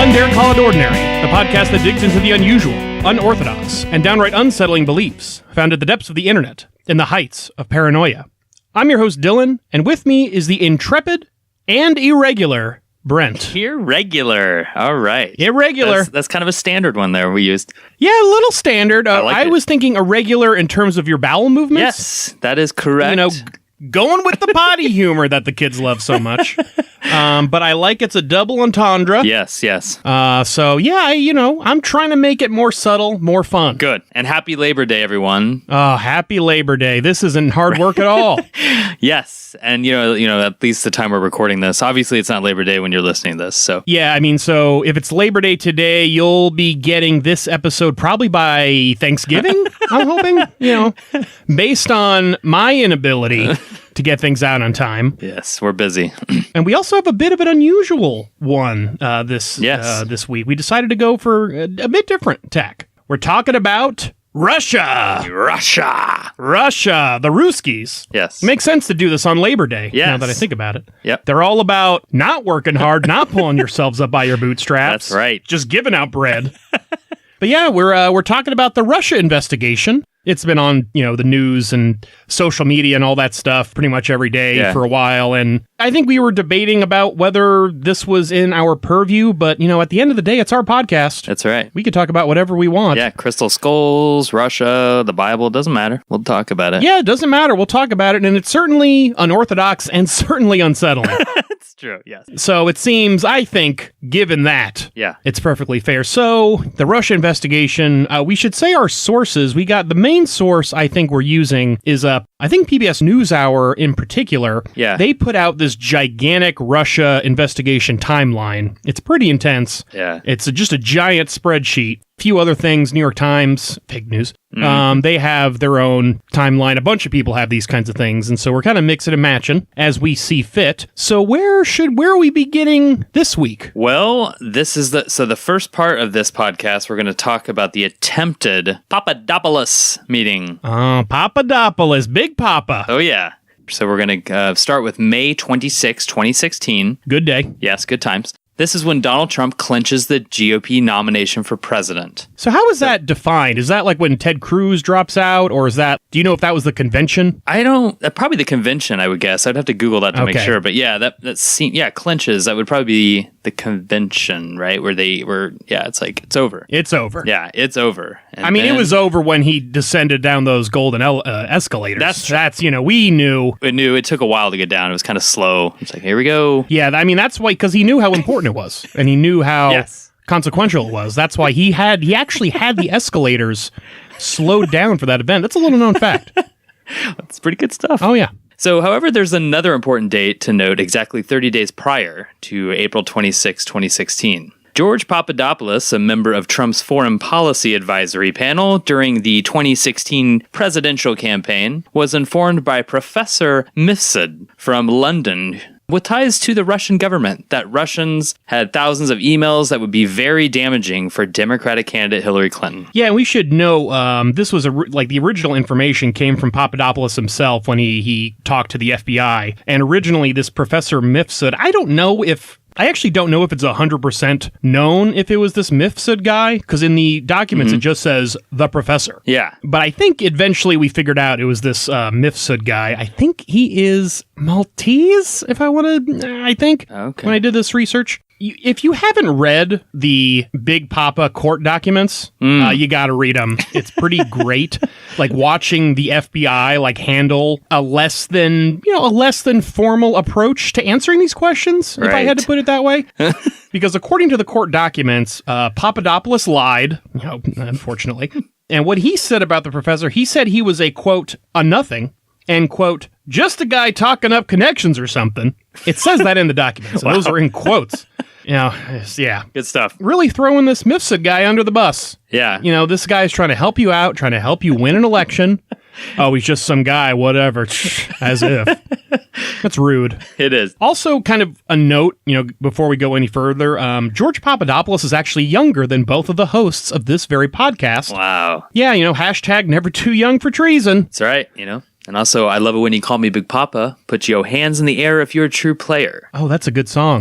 None Dare Call It Ordinary, the podcast that digs into the unusual, unorthodox, and downright unsettling beliefs found at the depths of the internet, in the heights of paranoia. I'm your host, Dylan, and with me is the intrepid and irregular Brent. Irregular. All right. Irregular. That's kind of a standard one there we used. Yeah, a little standard. I was thinking irregular in terms of your bowel movements. Yes, that is correct. You know, going with the potty humor that the kids love so much. But I like it's a double entendre. Yes. So, yeah, I'm trying to make it more subtle, more fun. Good. And happy Labor Day, everyone. Oh, happy Labor Day. This isn't hard work at all. Yes. And, you know, at least the time we're recording this, obviously it's not Labor Day when you're listening to this. So yeah, I mean, so if it's Labor Day today, you'll be getting this episode probably by Thanksgiving, I'm hoping, based on my inability to get things out on time. Yes, we're busy. And we also have a bit of an unusual one this week. We decided to go for a bit different tack. We're talking about Russia, the Ruskies. Yes. Makes sense to do this on Labor Day, now that I think about it. Yep. They're all about not working hard, not pulling yourselves up by your bootstraps. That's right. Just giving out bread. But yeah, we're talking about the Russia investigation. It's been on, the news and social media and all that stuff pretty much every day for a while. And I think we were debating about whether this was in our purview. But, at the end of the day, it's our podcast. That's right. We could talk about whatever we want. Yeah, crystal skulls, Russia, the Bible, doesn't matter. We'll talk about it. Yeah, it doesn't matter. We'll talk about it. And it's certainly unorthodox and certainly unsettling. It's true, yes. So it seems, I think, given that, it's perfectly fair. So the Russia investigation, we should say our sources. We got the main source I think we're using is I think PBS NewsHour in particular. Yeah. They put out this gigantic Russia investigation timeline. It's pretty intense. Yeah. It's just a giant spreadsheet. Few other things, New York Times, fake news. They have their own timeline. A bunch of people have these kinds of things, and so we're kind of mixing and matching as we see fit. So where are we beginning this week? Well, this is the first part of this podcast. We're going to talk about the attempted Papadopoulos meeting. Oh, Papadopoulos, Big Papa. Oh yeah. So we're going to start with May 26, 2016. Good day. Yes, good times. This is when Donald Trump clinches the GOP nomination for president. So how is that defined? Is that like when Ted Cruz drops out, or do you know if that was the convention? I don't, probably the convention, I would guess. I'd have to Google that to make sure. But yeah, clinches, that would probably be the convention, right? Where it's like, it's over. It's over. Yeah, it's over. And it was over when he descended down those golden escalators. That's we knew. We knew it took a while to get down. It was kind of slow. It's like, here we go. Yeah, that's why, because he knew how important it was, and he knew how consequential it was. That's why he actually had the escalators slowed down for that event. That's a little known fact. That's pretty good stuff. Oh yeah. So, however, there's another important date to note exactly 30 days prior to April 26, 2016. George Papadopoulos, a member of Trump's foreign policy advisory panel during the 2016 presidential campaign, was informed by Professor Mifsud from London, with ties to the Russian government, that Russians had thousands of emails that would be very damaging for Democratic candidate Hillary Clinton. Yeah, and we should know this was the original information came from Papadopoulos himself when he talked to the FBI. And originally, this Professor Mifsud, I actually don't know if it's 100% known if it was this Mifsud guy, because in the documents it just says the professor. Yeah. But I think eventually we figured out it was this Mifsud guy. I think he is Maltese, when I did this research. If you haven't read the Big Papa court documents, you got to read them. It's pretty great. Like watching the FBI handle a less than formal approach to answering these questions, if I had to put it that way. Because according to the court documents, Papadopoulos lied, unfortunately. And what he said about the professor, he said he was a, quote, a nothing, and, quote, just a guy talking up connections or something. It says that in the documents, and those are in quotes. Yeah. Good stuff. Really throwing this Mifsud guy under the bus. Yeah. This guy's trying to help you out, trying to help you win an election. Oh, he's just some guy, whatever. As if. That's rude. It is. Also, kind of a note, before we go any further, George Papadopoulos is actually younger than both of the hosts of this very podcast. Wow. Yeah, hashtag never too young for treason. That's right, And also, I love it when you call me Big Papa. Put your hands in the air if you're a true player. Oh, that's a good song.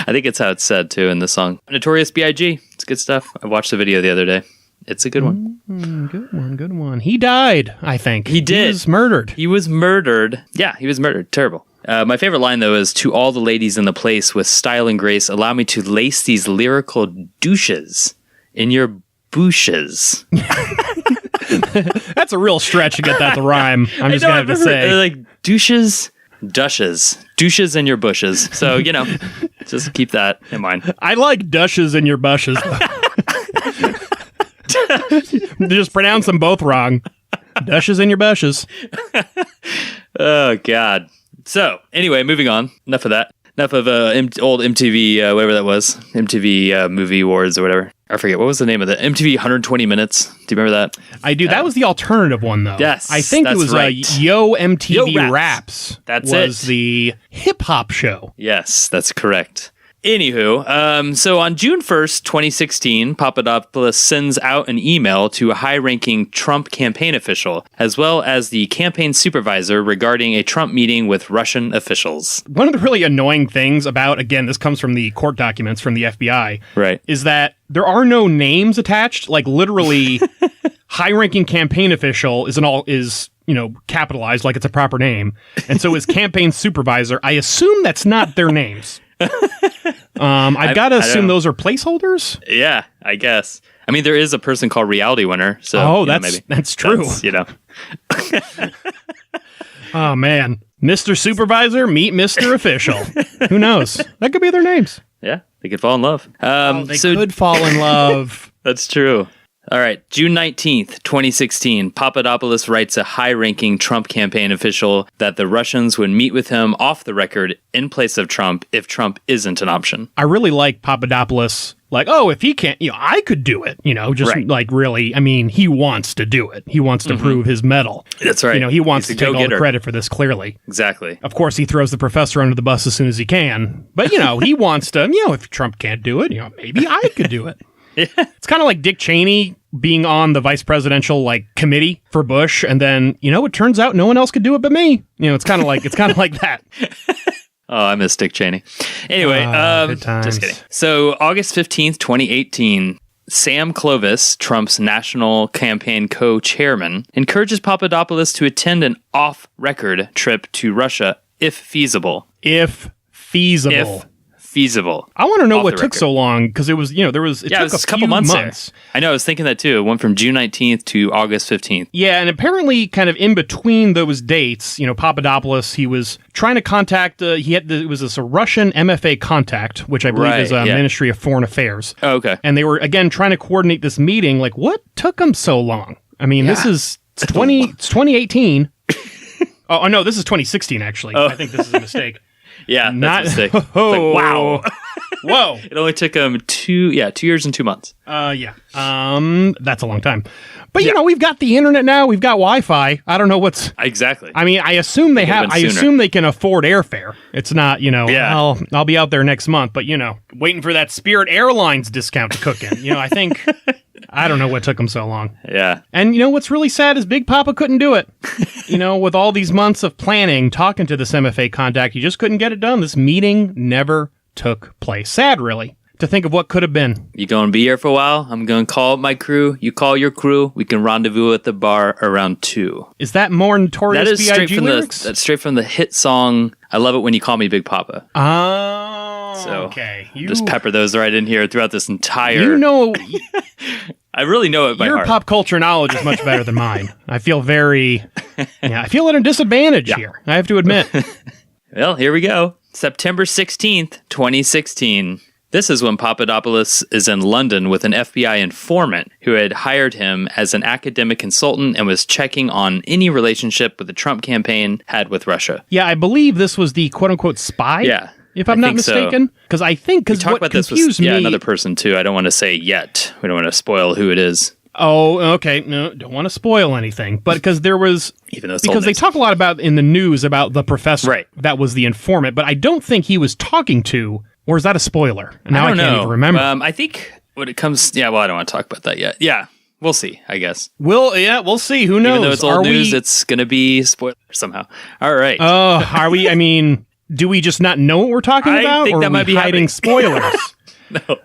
I think it's how it's said, too, in the song. Notorious B.I.G. It's good stuff. I watched the video the other day. It's a good one. Good one. He died, I think. He did. He was murdered. He was murdered. Yeah, he was murdered. Terrible. My favorite line, though, is, to all the ladies in the place with style and grace, allow me to lace these lyrical douches in your bushes. That's a real stretch to get that to rhyme. I'm just going to have to say. Like, douches, douches in your bushes. So, just keep that in mind. I like dushes in your bushes. Just pronounce them both wrong. Dushes in your bushes. Oh, God. So, anyway, moving on. Enough of that. Enough of old MTV, whatever that was. MTV Movie Awards or whatever. I forget. What was the name of that? MTV 120 Minutes. Do you remember that? I do. That was the alternative one, though. Yes. I think it was right. Yo MTV Yo Raps. That's was the hip-hop show. Yes, that's correct. Anywho, so on June 1st, 2016, Papadopoulos sends out an email to a high-ranking Trump campaign official, as well as the campaign supervisor regarding a Trump meeting with Russian officials. One of the really annoying things about, again, this comes from the court documents from the FBI, right, is that there are no names attached. Like, literally, high-ranking campaign official is capitalized like it's a proper name. And so is campaign supervisor. I assume that's not their names. I've got to assume those are placeholders. Yeah, I guess. I mean, there is a person called Reality Winner. So that's true. Oh man, Mr. Supervisor, meet Mr. Official. Who knows? That could be their names. Yeah, they could fall in love. They could fall in love. That's true. All right, June 19th, 2016, Papadopoulos writes a high-ranking Trump campaign official that the Russians would meet with him off the record in place of Trump if Trump isn't an option. I really like Papadopoulos. Like, if he can't, I could do it, like really, I mean, he wants to do it. He wants to prove his mettle. That's right. He wants to take all the credit for this, clearly. Exactly. Of course, he throws the professor under the bus as soon as he can. But, he wants to, if Trump can't do it, maybe I could do it. Yeah. It's kind of like Dick Cheney being on the vice presidential committee for Bush, and then it turns out no one else could do it but me. It's kind of like that. Oh, I miss Dick Cheney. Anyway, good times. Just kidding. So August 15th, 2018, Sam Clovis, Trump's national campaign co-chairman, encourages Papadopoulos to attend an off-record trip to Russia if feasible. If feasible. I want to know what took so long, because it was, it took a couple months. I know, I was thinking that too. It went from June 19th to August 15th. Yeah, and apparently kind of in between those dates, Papadopoulos, he was trying to contact, it was a Russian MFA contact, which I believe is Ministry of Foreign Affairs. Oh, okay. And they were, again, trying to coordinate this meeting. Like, what took them so long? I mean, this is 2018. Oh, no, this is 2016, actually. I think this is a mistake. Yeah, that's a mistake. Wow. Whoa. It only took him 2 years and 2 months. Yeah. That's a long time. But, we've got the internet now. We've got Wi-Fi. I don't know what's... Exactly. I mean, I assume they have... I assume they can afford airfare. It's not, I'll be out there next month, but, waiting for that Spirit Airlines discount to cook in. I think... I don't know what took them so long. Yeah. And what's really sad is Big Papa couldn't do it. With all these months of planning, talking to this MFA contact, he just couldn't get it done. This meeting never took place. Sad, really, to think of what could have been. You going to be here for a while? I'm going to call up my crew. You call your crew. We can rendezvous at the bar around 2. Is that more Notorious B.I.G. lyrics? That's straight from the hit song, I Love It When You Call Me Big Papa. Oh, so okay. Just pepper those right in here throughout this entire... I really know it by heart. Your pop culture knowledge is much better than mine. I feel I feel at a disadvantage here, I have to admit. Well, here we go. September 16th, 2016. This is when Papadopoulos is in London with an FBI informant who had hired him as an academic consultant and was checking on any relationship with the Trump campaign had with Russia. Yeah, I believe this was the quote-unquote spy. Yeah. If I'm not mistaken, because what confused me... Yeah, another person too. I don't want to say yet. We don't want to spoil who it is. Oh, okay. No, don't want to spoil anything. But because there was... because they talk a lot about in the news about the professor. Right. That was the informant. But I don't think he was talking to... Or is that a spoiler? Now I can't even remember. I think when it comes... Yeah, well, I don't want to talk about that yet. Yeah. We'll see, I guess. We'll see. Who knows? Even though it's old news, it's going to be spoiler somehow. All right. Are we... I mean... do we just not know what we're talking about? I think or that might be hiding happening. spoilers. No.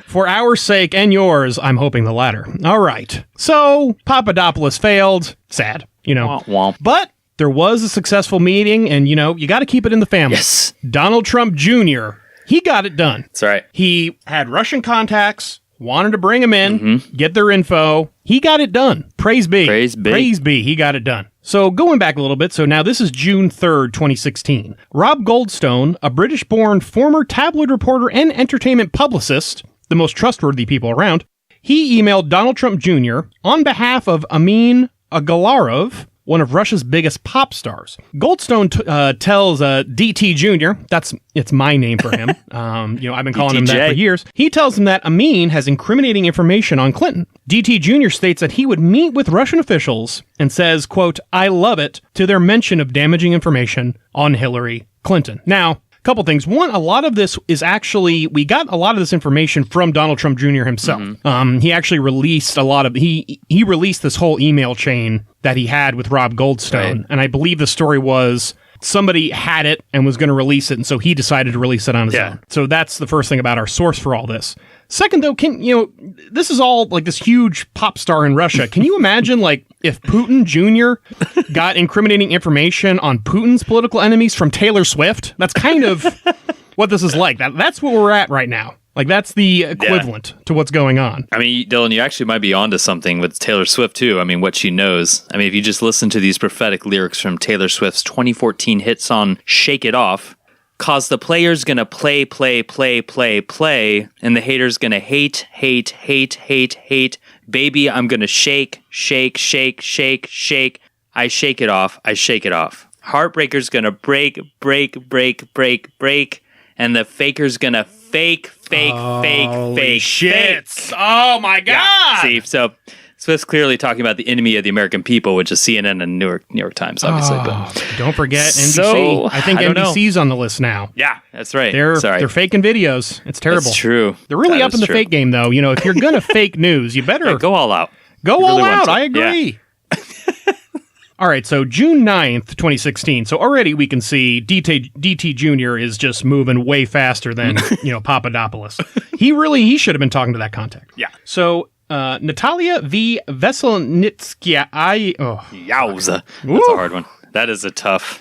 For our sake and yours, I'm hoping the latter. All right. So, Papadopoulos failed. Sad, Womp womp. But there was a successful meeting, and, you got to keep it in the family. Yes. Donald Trump Jr., he got it done. That's right. He had Russian contacts, wanted to bring them in, get their info. He got it done. Praise be. Praise be. Praise be. He got it done. So going back a little bit, so now this is June 3rd, 2016. Rob Goldstone, a British-born former tabloid reporter and entertainment publicist, the most trustworthy people around, he emailed Donald Trump Jr. on behalf of Amin Agalarov, one of Russia's biggest pop stars. Goldstone tells DT Jr., it's my name for him. I've been calling him that for years. He tells him that Amin has incriminating information on Clinton. DT Jr. states that he would meet with Russian officials and says, quote, "I love it," to their mention of damaging information on Hillary Clinton. Now, couple things. One, a lot of this is actually, we got a lot of this information from Donald Trump Jr. himself. He actually released he released this whole email chain that he had with Rob Goldstone. Right. And I believe the story was somebody had it and was going to release it, and so he decided to release it on his own. So that's the first thing about our source for all this. Second, though, this is all like this huge pop star in Russia. Can you imagine, like, if Putin Jr. got incriminating information on Putin's political enemies from Taylor Swift? That's kind of what this is like. That's what we're at right now. Like, that's the equivalent to what's going on. I mean, Dylan, you actually might be onto something with Taylor Swift, too. I mean, what she knows. I mean, if you just listen to these prophetic lyrics from Taylor Swift's 2014 hit song, Shake It Off, "Cause the player's gonna play, and the hater's gonna hate. Baby, I'm gonna shake. I shake it off. Heartbreaker's gonna break, and the faker's gonna fake. Shit. Oh my God. Yeah. See, so Swift's clearly talking about the enemy of the American people, which is CNN and New York Times, obviously. But don't forget NBC. So, I think NBC's on the list now. Yeah, that's right. They're faking videos. It's terrible. That's true. They're really up in the fake game, though. If you're going to fake news, you better go all out. Go all out. I agree. Yeah. All right, so June 9th, 2016. So already we can see DT Jr. is just moving way faster than, Papadopoulos. He should have been talking to that contact. Yeah. So Natalia V. Veselnitskaya. Yowza. That's a hard one. That's a tough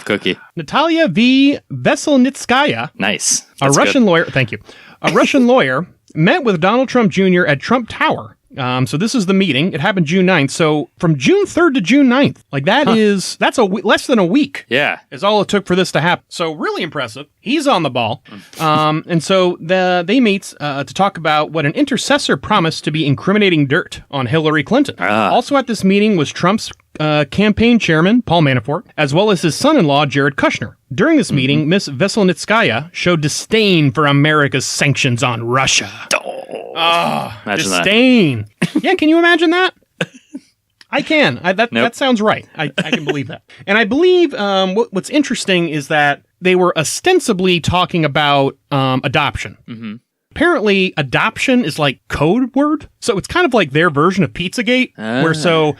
cookie. Natalia V. Veselnitskaya. Nice. A Russian lawyer. Thank you. A Russian lawyer met with Donald Trump Jr. at Trump Tower. So this is the meeting. It happened June 9th. So from June 3rd to June 9th, like that's less than a week. Yeah. Is all it took for this to happen. So really impressive. He's on the ball. And so they meet to talk about what an intercessor promised to be incriminating dirt on Hillary Clinton. Also at this meeting was Trump's campaign chairman, Paul Manafort, as well as his son-in-law, Jared Kushner. During this meeting, Ms. Veselnitskaya showed disdain for America's sanctions on Russia. Disdain. Yeah, can you imagine that? I can. That sounds right. I can believe that. And I believe what's interesting is that they were ostensibly talking about adoption. Mm-hmm. Apparently, adoption is like code word. So it's kind of like their version of Pizzagate,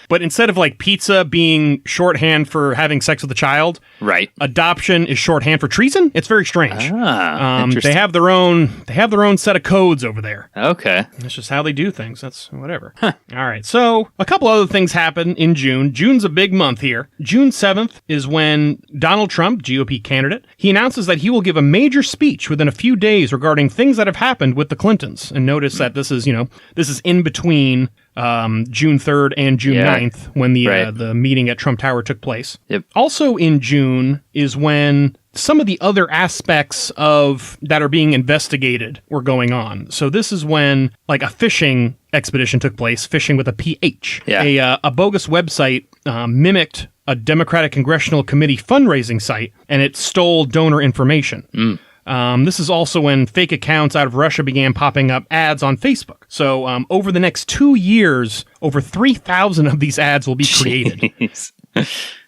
but instead of like pizza being shorthand for having sex with a child, right? Adoption is shorthand for treason. It's very strange. Interesting. They have their own set of codes over there. Okay. That's just how they do things. That's whatever. Huh. All right. So a couple other things happen in June. June's a big month here. June 7th is when Donald Trump, GOP candidate, he announces that he will give a major speech within a few days regarding things that have happened with the Clintons. And notice that this is in between June 3rd and June 9th when the meeting at Trump Tower took place. Yep. Also in June is when some of the other aspects that are being investigated were going on. So this is when like a fishing expedition took place, fishing with a PH. Yeah. A bogus website mimicked a Democratic Congressional Committee fundraising site, and it stole donor information. This is also when fake accounts out of Russia began popping up ads on Facebook. So over the next 2 years, over 3,000 of these ads will be created.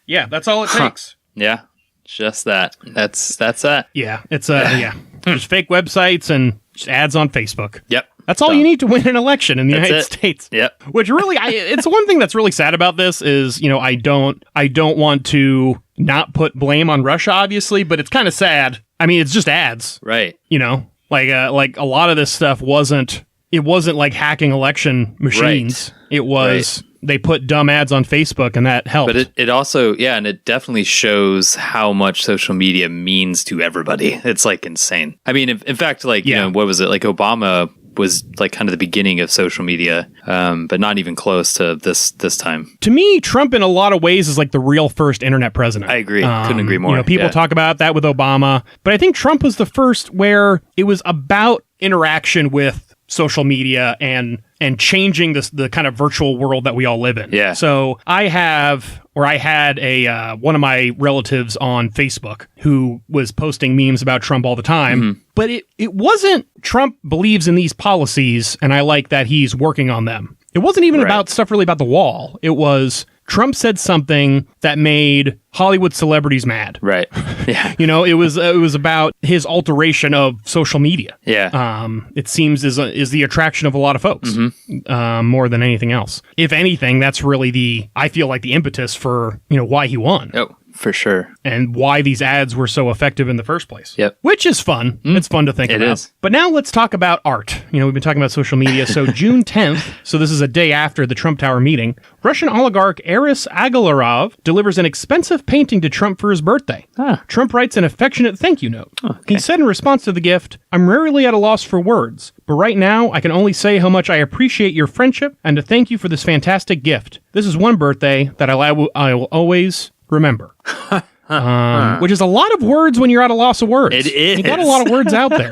Yeah, that's all it takes. Yeah, just that. That's that. Yeah, it's there's fake websites and just ads on Facebook. Yep. That's all you need to win an election in the United States. Yep. Which really, it's one thing that's really sad about this is, I don't want to not put blame on Russia, obviously, but it's kind of sad. I mean, it's just ads. Right. You know, like a lot of this stuff wasn't like hacking election machines. Right. It was... Right. They put dumb ads on Facebook, and that helped. But it also, and it definitely shows how much social media means to everybody. It's like insane. I mean, in fact, like, you know, what was it? Like Obama was like kind of the beginning of social media, but not even close to this time. To me, Trump in a lot of ways is like the real first internet president. I agree. Couldn't agree more. You know, people talk about that with Obama, but I think Trump was the first where it was about interaction with social media and changing the kind of virtual world that we all live in. Yeah. So I had one of my relatives on Facebook who was posting memes about Trump all the time, but it wasn't Trump believes in these policies and I like that he's working on them. It wasn't even about stuff really about the wall. It was Trump said something that made Hollywood celebrities mad. Right. Yeah. You know, it was about his alteration of social media. Yeah. It seems is the attraction of a lot of folks more than anything else. If anything, that's really I feel like the impetus for, you know, why he won. Oh, for sure. And why these ads were so effective in the first place. Yep. Which is fun. It's fun to think about. It is. But now let's talk about art. You know, we've been talking about social media. So June 10th, so this is a day after the Trump Tower meeting, Russian oligarch Aris Agalarov delivers an expensive painting to Trump for his birthday. Trump writes an affectionate thank you note. He said in response to the gift, "I'm rarely at a loss for words, but right now I can only say how much I appreciate your friendship and to thank you for this fantastic gift. This is one birthday that I will always remember." Which is a lot of words when you're at a loss of words. It is. You got a lot of words out there.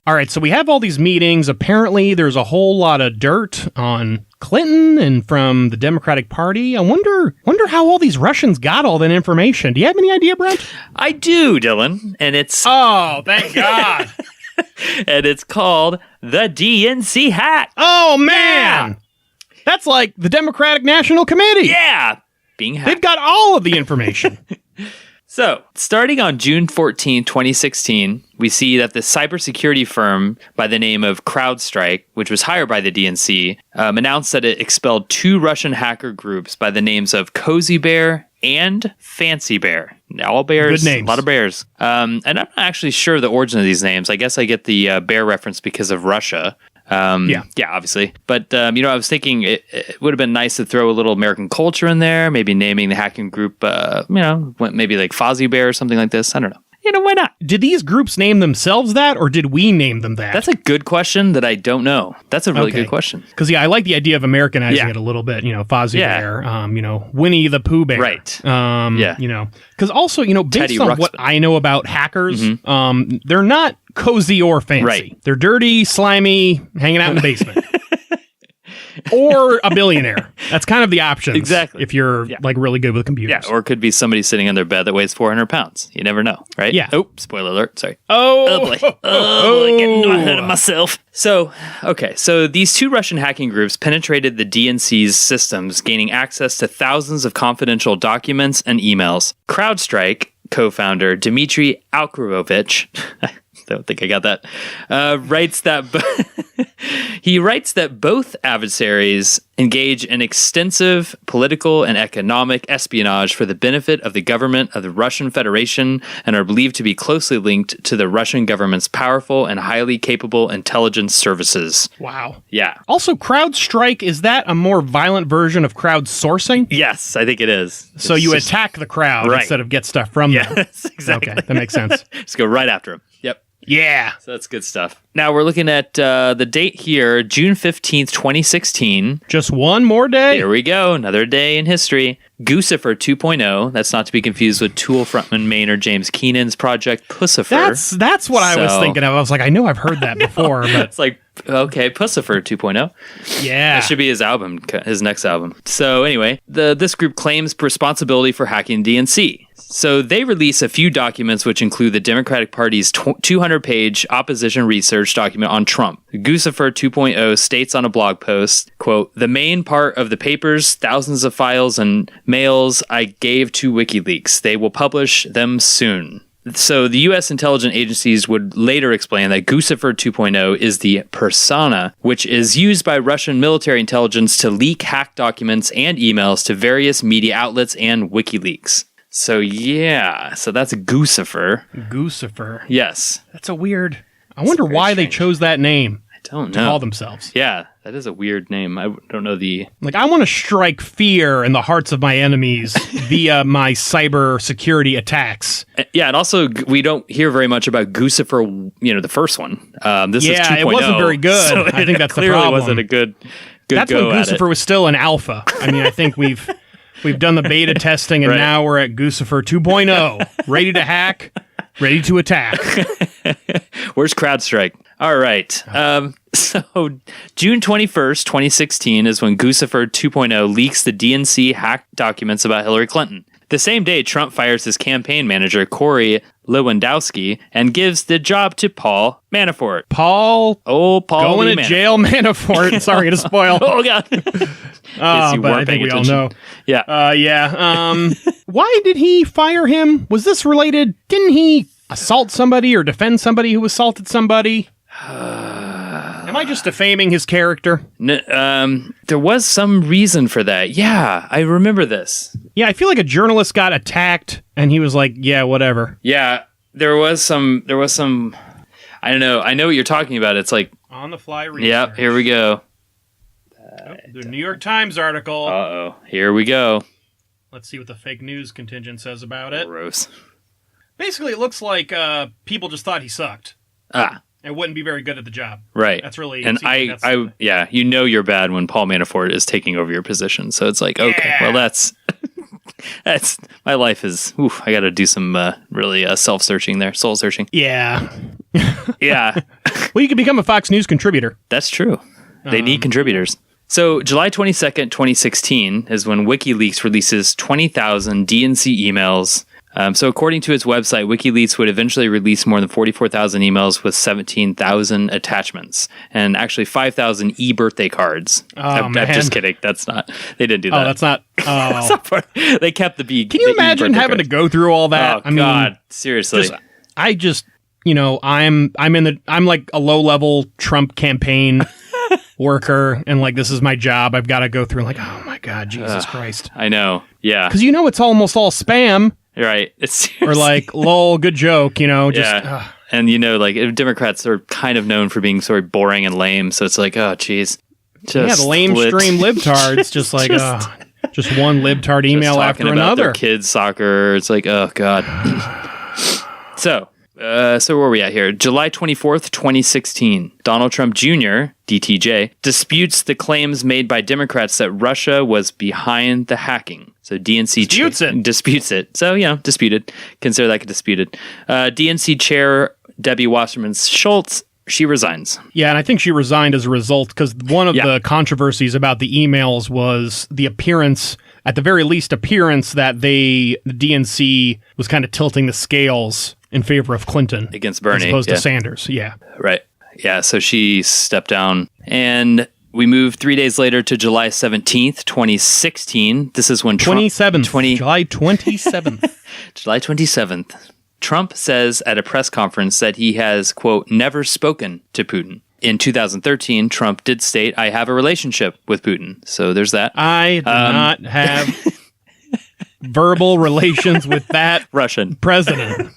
All right, so we have all these meetings. Apparently, there's a whole lot of dirt on Clinton and from the Democratic Party. I wonder how all these Russians got all that information. Do you have any idea, Brent? I do, Dylan. And it's... Oh, thank God. And it's called the DNC hack. Oh, man. Yeah. That's like the Democratic National Committee. Yeah. Being hacked. They've got all of the information. So, starting on June 14, 2016, we see that the cybersecurity firm by the name of CrowdStrike, which was hired by the DNC, announced that it expelled 2 Russian hacker groups by the names of Cozy Bear and Fancy Bear. All bears, good names. A lot of bears. And I'm not actually sure the origin of these names. I guess I get the bear reference because of Russia. Yeah, obviously. But, you know, I was thinking it would have been nice to throw a little American culture in there, maybe naming the hacking group, you know, maybe like Fozzie Bear or something like this. I don't know. You know, why not? Did these groups name themselves that, or did we name them that? That's a good question that I don't know. That's a really good question. Because, I like the idea of Americanizing it a little bit. You know, Fozzie Bear, you know, Winnie the Pooh Bear. Right. You know, because also, you know, based Teddy on Ruxpin. what I know about hackers, they're not cozy or fancy. Right. They're dirty, slimy, hanging out in the basement. Or a billionaire. That's kind of the options. Exactly. If you're like really good with computers. Yeah, or it could be somebody sitting on their bed that weighs 400 pounds. You never know, right? Yeah. Oh, spoiler alert. Sorry. Oh boy. Oh boy, getting ahead of myself. So these 2 Russian hacking groups penetrated the DNC's systems, gaining access to thousands of confidential documents and emails. CrowdStrike co-founder Dmitry Alkrovich, I don't think I got that, writes that he writes that both adversaries engage in extensive political and economic espionage for the benefit of the government of the Russian Federation and are believed to be closely linked to the Russian government's powerful and highly capable intelligence services. Wow. Yeah. Also, CrowdStrike, is that a more violent version of crowdsourcing? Yes, I think it is. So you attack the crowd instead of get stuff from them. Yes, exactly. Okay, that makes sense. Just go right after them. Yep. Yeah. So that's good stuff. Now we're looking at the date here, June 15th, 2016. Just one more day? Here we go. Another day in history. Goosifer 2.0. That's not to be confused with Tool frontman Maynard James Keenan's project Pussifer. That's what I was thinking of. I was like, I know I've heard that before. But it's like, okay, Pussifer 2.0. Yeah. That should be his album, his next album. So anyway, this group claims responsibility for hacking DNC. So they release a few documents which include the Democratic Party's 200-page opposition research document on Trump. Goosifer 2.0 states on a blog post, quote, "The main part of the papers, thousands of files and mails I gave to WikiLeaks. They will publish them soon." So the U.S. intelligence agencies would later explain that Goosifer 2.0 is the persona, which is used by Russian military intelligence to leak hacked documents and emails to various media outlets and WikiLeaks. So that's Goosifer. Goosifer. Yes. That's a weird... I wonder why they chose that name. I don't know. To call themselves. Yeah, that is a weird name. I don't know the... Like, I want to strike fear in the hearts of my enemies via my cyber security attacks. Yeah, and also, we don't hear very much about Goosifer, the first one. This is 2.0. It wasn't very good. So I think that's the clearly problem. wasn't a good that's go when at Goosifer it. was still an alpha. I mean, I think we've done the beta testing, and now we're at Goosifer 2.0. Ready to hack, ready to attack. Where's CrowdStrike? All right. So June 21st, 2016 is when Goosifer 2.0 leaks the DNC hacked documents about Hillary Clinton. The same day, Trump fires his campaign manager, Corey Lewandowski, and gives the job to Paul Manafort. Paul going to jail, Manafort. Sorry to spoil. Oh, God. But I think we all know. Yeah. Why did he fire him? Was this related? Didn't he assault somebody or defend somebody who assaulted somebody? Am I just defaming his character? There was some reason for that. Yeah, I remember this. Yeah, I feel like a journalist got attacked, and he was like, "Yeah, whatever." Yeah, there was some. I don't know. I know what you're talking about. It's like on the fly research. Yep. Here we go. The New York Times article. Uh-oh. Here we go. Let's see what the fake news contingent says about it. Gross. Basically, it looks like people just thought he sucked. And wouldn't be very good at the job. Right. That's really... And you're bad when Paul Manafort is taking over your position. So it's like, okay, well, that's my life is, I got to do some really self-searching there, soul-searching. Yeah. Yeah. Well, you can become a Fox News contributor. That's true. They need contributors. So July 22nd, 2016 is when WikiLeaks releases 20,000 DNC emails. So according to its website, WikiLeaks would eventually release more than 44,000 emails with 17,000 attachments and actually 5,000 e-birthday cards. I'm just kidding. That's not. They didn't do that. Oh, that's not. Oh. They kept the B. Can you imagine having to go through all that? Oh, God. Seriously. I'm like a low-level Trump campaign worker, and like this is my job. I've got to go through like, oh my God, Jesus Christ. I know. Yeah. Because it's almost all spam. Right. It's or like, lol, good joke, just... Yeah. And, like, Democrats are kind of known for being sort of boring and lame, so it's like, oh, geez. The lamestream libtards, just like, just one libtard email after another. About their kids' soccer. It's like, oh, God. So where are we at here? July 24th, 2016. Donald Trump Jr., DTJ, disputes the claims made by Democrats that Russia was behind the hacking. So DNC disputes it. So, disputed. Consider that disputed. DNC chair Debbie Wasserman Schultz, she resigns. Yeah, and I think she resigned as a result because one of the controversies about the emails was the appearance, at the very least, that the DNC was kind of tilting the scales in favor of Clinton. Against Bernie. As opposed to Sanders, yeah. Right. Yeah, so she stepped down. And we move 3 days later to July 17th, 2016. This is when Trump... July 27th. July 27th. Trump says at a press conference that he has, quote, never spoken to Putin. In 2013, Trump did state, I have a relationship with Putin. So there's that. I do not have verbal relations with that Russian president.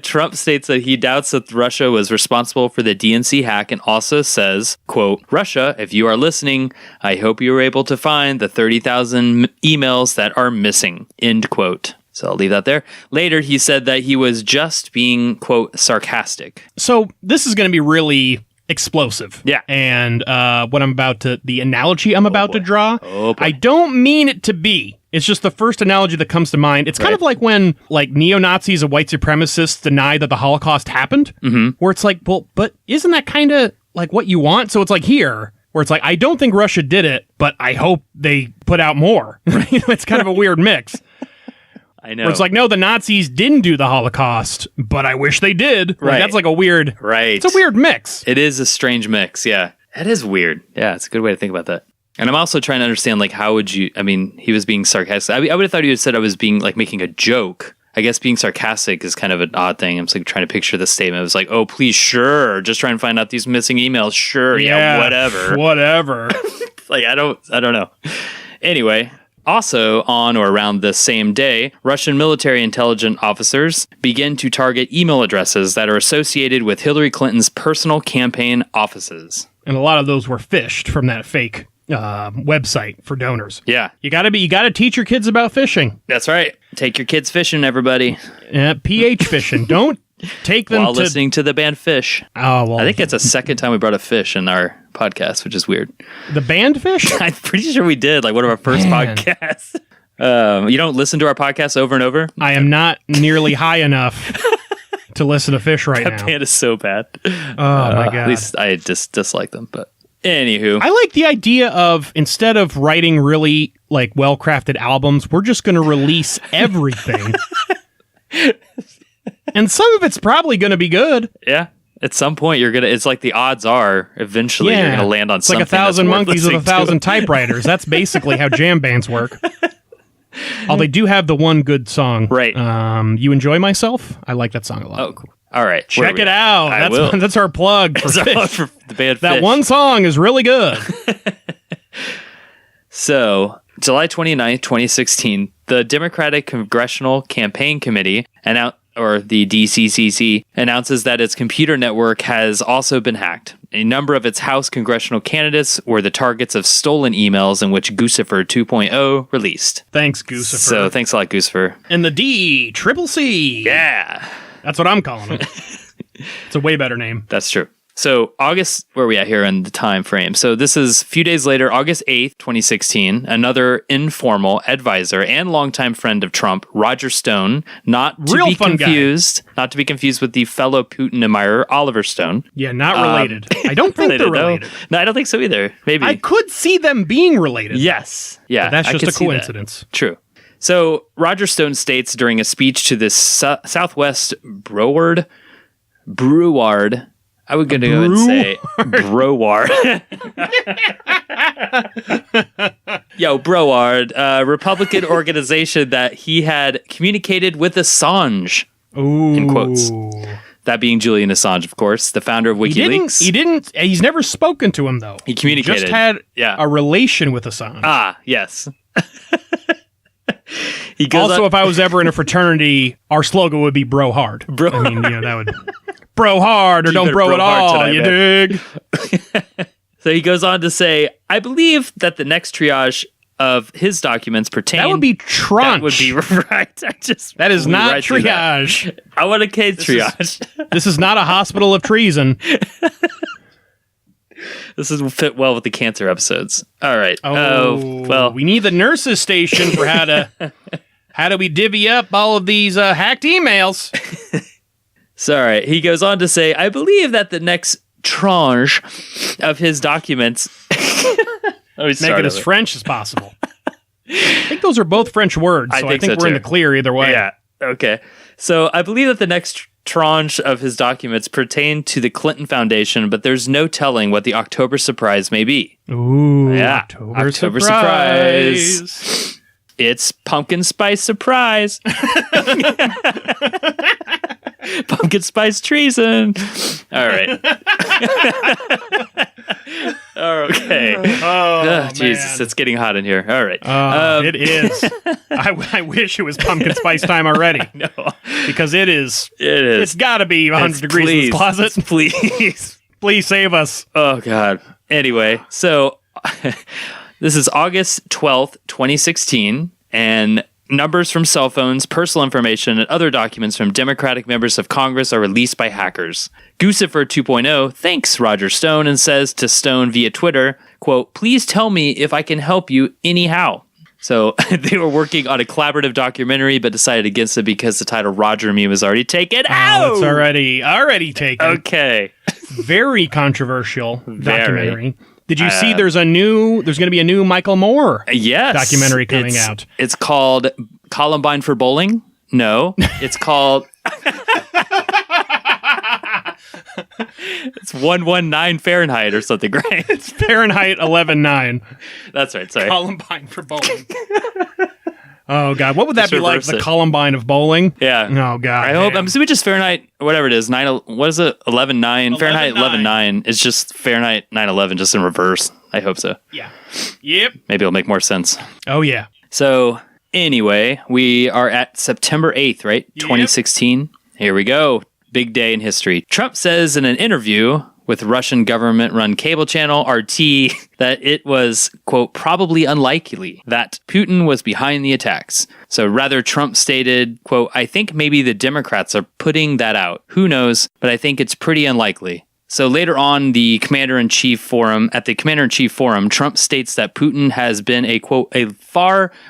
Trump states that he doubts that Russia was responsible for the DNC hack and also says, quote, Russia, if you are listening, I hope you were able to find the 30,000 emails that are missing, end quote. So I'll leave that there. Later, he said that he was just being, quote, sarcastic. So this is going to be really explosive. Yeah. And the analogy I'm about to draw, I don't mean it to be. It's just the first analogy that comes to mind. It's kind of like when like neo-Nazis and white supremacists deny that the Holocaust happened, where it's like, well, but isn't that kind of like what you want? So it's like here, where it's like, I don't think Russia did it, but I hope they put out more. It's kind of a weird mix. I know. Where it's like, no, the Nazis didn't do the Holocaust, but I wish they did. Like, that's like a weird... Right. It's a weird mix. It is a strange mix, yeah. That is weird. Yeah, it's a good way to think about that. And I'm also trying to understand, like, how would you... I mean, he was being sarcastic. I would have thought he would have said I was being, like, making a joke. I guess being sarcastic is kind of an odd thing. I'm just, like, trying to picture the statement. It was like, oh, please, sure. Just try and find out these missing emails. Sure, yeah whatever. Whatever. Like, I don't know. Anyway... Also, on or around the same day, Russian military intelligence officers begin to target email addresses that are associated with Hillary Clinton's personal campaign offices. And a lot of those were phished from that fake website for donors. Yeah. You gotta teach your kids about fishing. That's right. Take your kids fishing, everybody. pH fishing. Don't take them while listening to the band Fish. Oh, well. I think it's the second time we brought a fish in our podcast, which is weird. The band Fish? I'm pretty sure we did, like one of our first podcasts. You don't listen to our podcast over and over? I am not nearly high enough to listen to Fish right now. That band is so bad. Oh, my God. At least I just dislike them, but anywho. I like the idea of, instead of writing really, like, well-crafted albums, we're just going to release everything. And some of it's probably going to be good. Yeah. At some point, it's like the odds are eventually you're going to land on something. It's like 1,000 monkeys with 1,000 typewriters. That's basically how jam bands work. Oh, they do have the one good song. Right. You Enjoy Myself? I like that song a lot. Oh, cool. All right. Check it out. That's our plug for Fish. For the band That Fish. one song is really good. So, July 29th, 2016, the Democratic Congressional Campaign Committee or the DCCC, announces that its computer network has also been hacked. A number of its House congressional candidates were the targets of stolen emails in which Guccifer 2.0 released. Thanks, Guccifer. So thanks a lot, Guccifer. And the DCCC. Yeah. That's what I'm calling it. It's a way better name. That's true. So August, where are we at here in the time frame? So this is a few days later, August 8th, 2016, another informal advisor and longtime friend of Trump, Roger Stone, not to be confused with the fellow Putin admirer, Oliver Stone. Yeah, not related. I don't think they're related. No, I don't think so either. Maybe. I could see them being related. Yes. Yeah. But that's just a coincidence. True. So Roger Stone states during a speech to the Southwest Broward, I would go and say Broward. Yo, Broward, a Republican organization that he had communicated with Assange. Ooh. In quotes. That being Julian Assange, of course, the founder of WikiLeaks. He's never spoken to him, though. He communicated. Just had a relation with Assange. Ah, yes. If I was ever in a fraternity, our slogan would be bro hard. I mean, that would... Bro hard or don't bro at all, tonight, you dig? So he goes on to say, I believe that the next triage of his documents pertain... That would be tranche. That would be right. That is not triage. I want a case triage. This is not a hospital of treason. This will fit well with the cancer episodes. All right. Well, we need the nurses station for how do we divvy up all of these hacked emails? Sorry. He goes on to say, I believe that the next tranche of his documents... Make it as French as possible. I think those are both French words, so I think we're in the clear either way. Yeah. Okay. So I believe that the next tranche of his documents pertain to the Clinton Foundation, but there's no telling what the October surprise may be. Ooh, yeah. October surprise. It's pumpkin spice surprise. Pumpkin spice treason. All right. Okay. Oh, Jesus, it's getting hot in here. All right. It is. I wish it was pumpkin spice time already. No. Because it is. It is. It's got to be 100 degrees in this closet. Please. Please save us. Oh, God. Anyway, so this is August 12th, 2016, and numbers from cell phones, personal information, and other documents from Democratic members of Congress are released by hackers. Guccifer 2.0 thanks Roger Stone and says to Stone via Twitter, quote, please tell me if I can help you anyhow. So they were working on a collaborative documentary, but decided against it because the title Roger meme was already taken. It's already taken. Okay. Very controversial documentary. Did you see there's going to be a new Michael Moore documentary coming out? It's called Columbine for Bowling? No. It's called... It's 119 Fahrenheit or something, right? It's Fahrenheit 11.9. That's right, sorry. Columbine for bowling. Oh, God. What would that Just be like, the Columbine of bowling? Yeah. Oh, God. I'm assuming just Fahrenheit, whatever it is, what is it? 11.9? Fahrenheit 11.9. It's just Fahrenheit 9/11, just in reverse. I hope so. Yeah. Yep. Maybe it'll make more sense. Oh, yeah. So anyway, we are at September 8th, right? Yep. 2016. Here we go. Big day in history. Trump says in an interview with Russian government-run cable channel RT that it was, quote, probably unlikely that Putin was behind the attacks. So rather, Trump stated, quote, I think maybe the Democrats are putting that out. Who knows? But I think it's pretty unlikely. So later on, at the Commander-in-Chief Forum, Trump states that Putin has been a, quote, a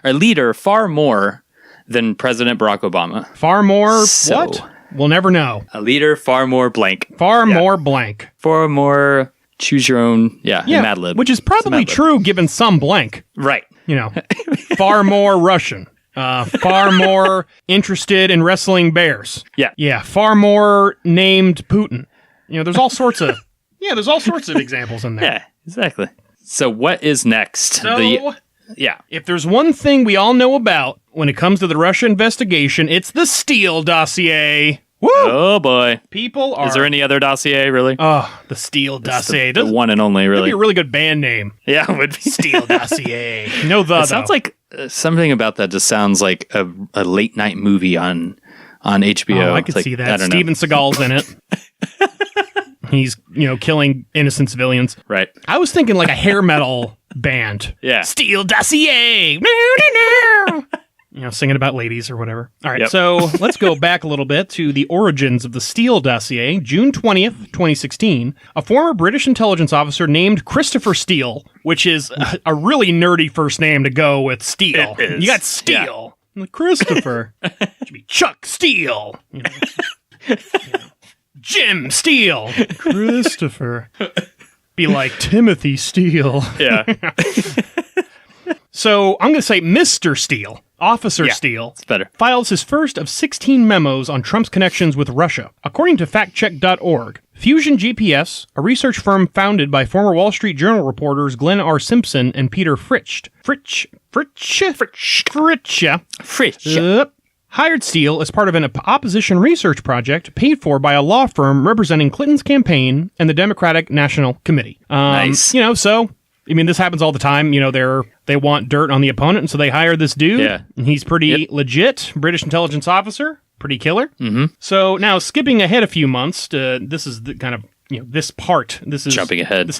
leader far more than President Barack Obama. Far more what? We'll never know. A leader far more blank. Far more blank. Far more choose your own, Mad Lib. Which is probably true given some blank. Right. You know, far more Russian. Far more interested in wrestling bears. Yeah. Yeah, far more named Putin. You know, there's all sorts of examples in there. Yeah, exactly. So what is next? If there's one thing we all know about when it comes to the Russia investigation, it's the Steele dossier. Woo! Oh, boy. People are... Is there any other dossier, really? Oh, the Steele dossier. The one and only, really. That'd be a really good band name. Yeah, it would be. Steele dossier. It sounds like... something about that just sounds like a late-night movie on HBO. Oh, I could see that. Steven Seagal's in it. He's, killing innocent civilians. Right. I was thinking like a hair metal band. Yeah. Steele dossier. Singing about ladies or whatever. All right, So let's go back a little bit to the origins of the Steele dossier. June 20th, 2016, a former British intelligence officer named Christopher Steele, which is a really nerdy first name to go with Steele. You got Steele. Yeah. Christopher. It should be Chuck Steele. Jim Steele. Christopher. Be like Timothy Steele. Yeah. So I'm going to say Mr. Steele. Officer Steele it's better. Files his first of 16 memos on Trump's connections with Russia. According to factcheck.org, Fusion GPS, a research firm founded by former Wall Street Journal reporters Glenn R. Simpson and Peter Fritsch, hired Steele as part of an opposition research project paid for by a law firm representing Clinton's campaign and the Democratic National Committee. Nice. This happens all the time. They want dirt on the opponent, and so they hire this dude. Yeah. And he's pretty legit, British intelligence officer, pretty killer. Mm-hmm. So now, skipping ahead a few months, this is the kind of, this part. This is jumping ahead. The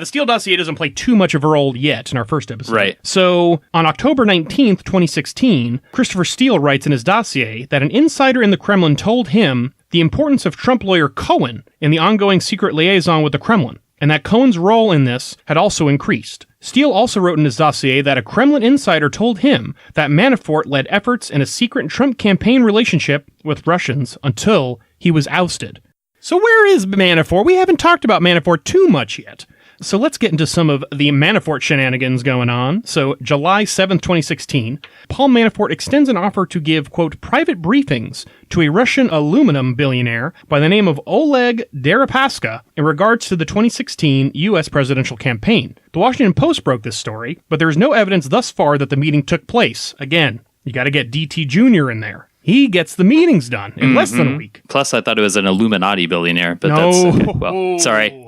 Steele dossier doesn't play too much of a role yet in our first episode. Right. So on October 19th, 2016, Christopher Steele writes in his dossier that an insider in the Kremlin told him the importance of Trump lawyer Cohen in the ongoing secret liaison with the Kremlin, and that Cohen's role in this had also increased. Steele also wrote in his dossier that a Kremlin insider told him that Manafort led efforts in a secret Trump campaign relationship with Russians until he was ousted. So where is Manafort? We haven't talked about Manafort too much yet. So let's get into some of the Manafort shenanigans going on. So July 7th, 2016, Paul Manafort extends an offer to give, quote, private briefings to a Russian aluminum billionaire by the name of Oleg Deripaska in regards to the 2016 U.S. presidential campaign. The Washington Post broke this story, but there is no evidence thus far that the meeting took place. Again, you got to get DT Jr. in there. He gets the meetings done in less than a week. Plus, I thought it was an Illuminati billionaire, but no. That's okay. Well, sorry.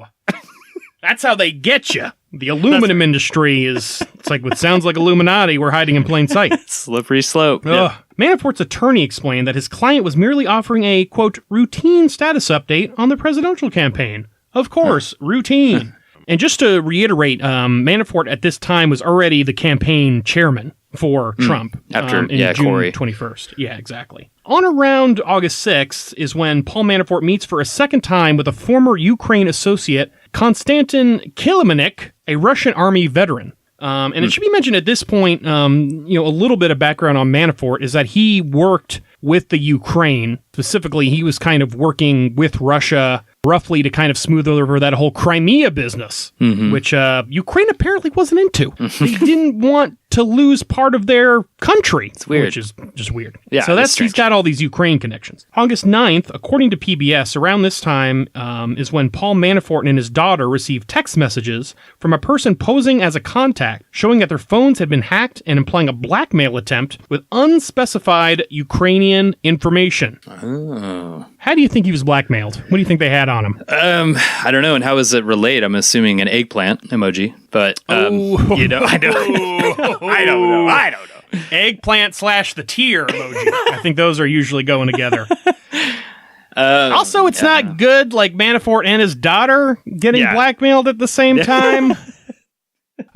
That's how they get you. The aluminum industry is, it sounds like Illuminati. We're hiding in plain sight. Slippery slope. Yep. Manafort's attorney explained that his client was merely offering a, quote, routine status update on the presidential campaign. Of course, routine. And just to reiterate, Manafort at this time was already the campaign chairman for Trump. After, in June Corey. 21st. Yeah, exactly. On around August 6th is when Paul Manafort meets for a second time with a former Ukraine associate, Konstantin Kilimnik, a Russian army veteran. And it should be mentioned at this point, a little bit of background on Manafort is that he worked with the Ukraine. Specifically, he was kind of working with Russia roughly to kind of smooth over that whole Crimea business, which Ukraine apparently wasn't into. They didn't want to lose part of their country. It's weird. Which is just weird. Yeah, so he's got all these Ukraine connections. August 9th, according to PBS, around this time is when Paul Manafort and his daughter received text messages from a person posing as a contact, showing that their phones had been hacked and implying a blackmail attempt with unspecified Ukrainian information. Oh. How do you think he was blackmailed? What do you think they had on him? I don't know. And how does it relate? I'm assuming an eggplant emoji, but I don't know. Eggplant / the tear emoji. I think those are usually going together. Also, it's not good, like Manafort and his daughter getting blackmailed at the same time.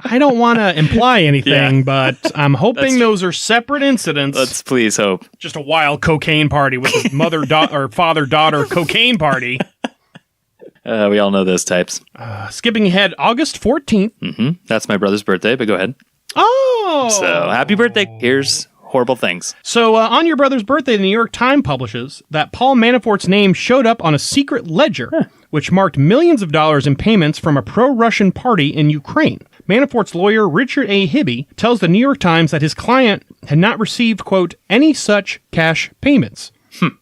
I don't want to imply anything, but I'm hoping those are separate incidents. Let's please hope. Just a wild cocaine party with his or father-daughter cocaine party. We all know those types. Skipping ahead, August 14th. Mm-hmm. That's my brother's birthday, but go ahead. Oh! So, happy birthday. Here's horrible things. So, on your brother's birthday, the New York Times publishes that Paul Manafort's name showed up on a secret ledger, which marked millions of dollars in payments from a pro-Russian party in Ukraine. Manafort's lawyer, Richard A. Hibby, tells the New York Times that his client had not received, quote, any such cash payments.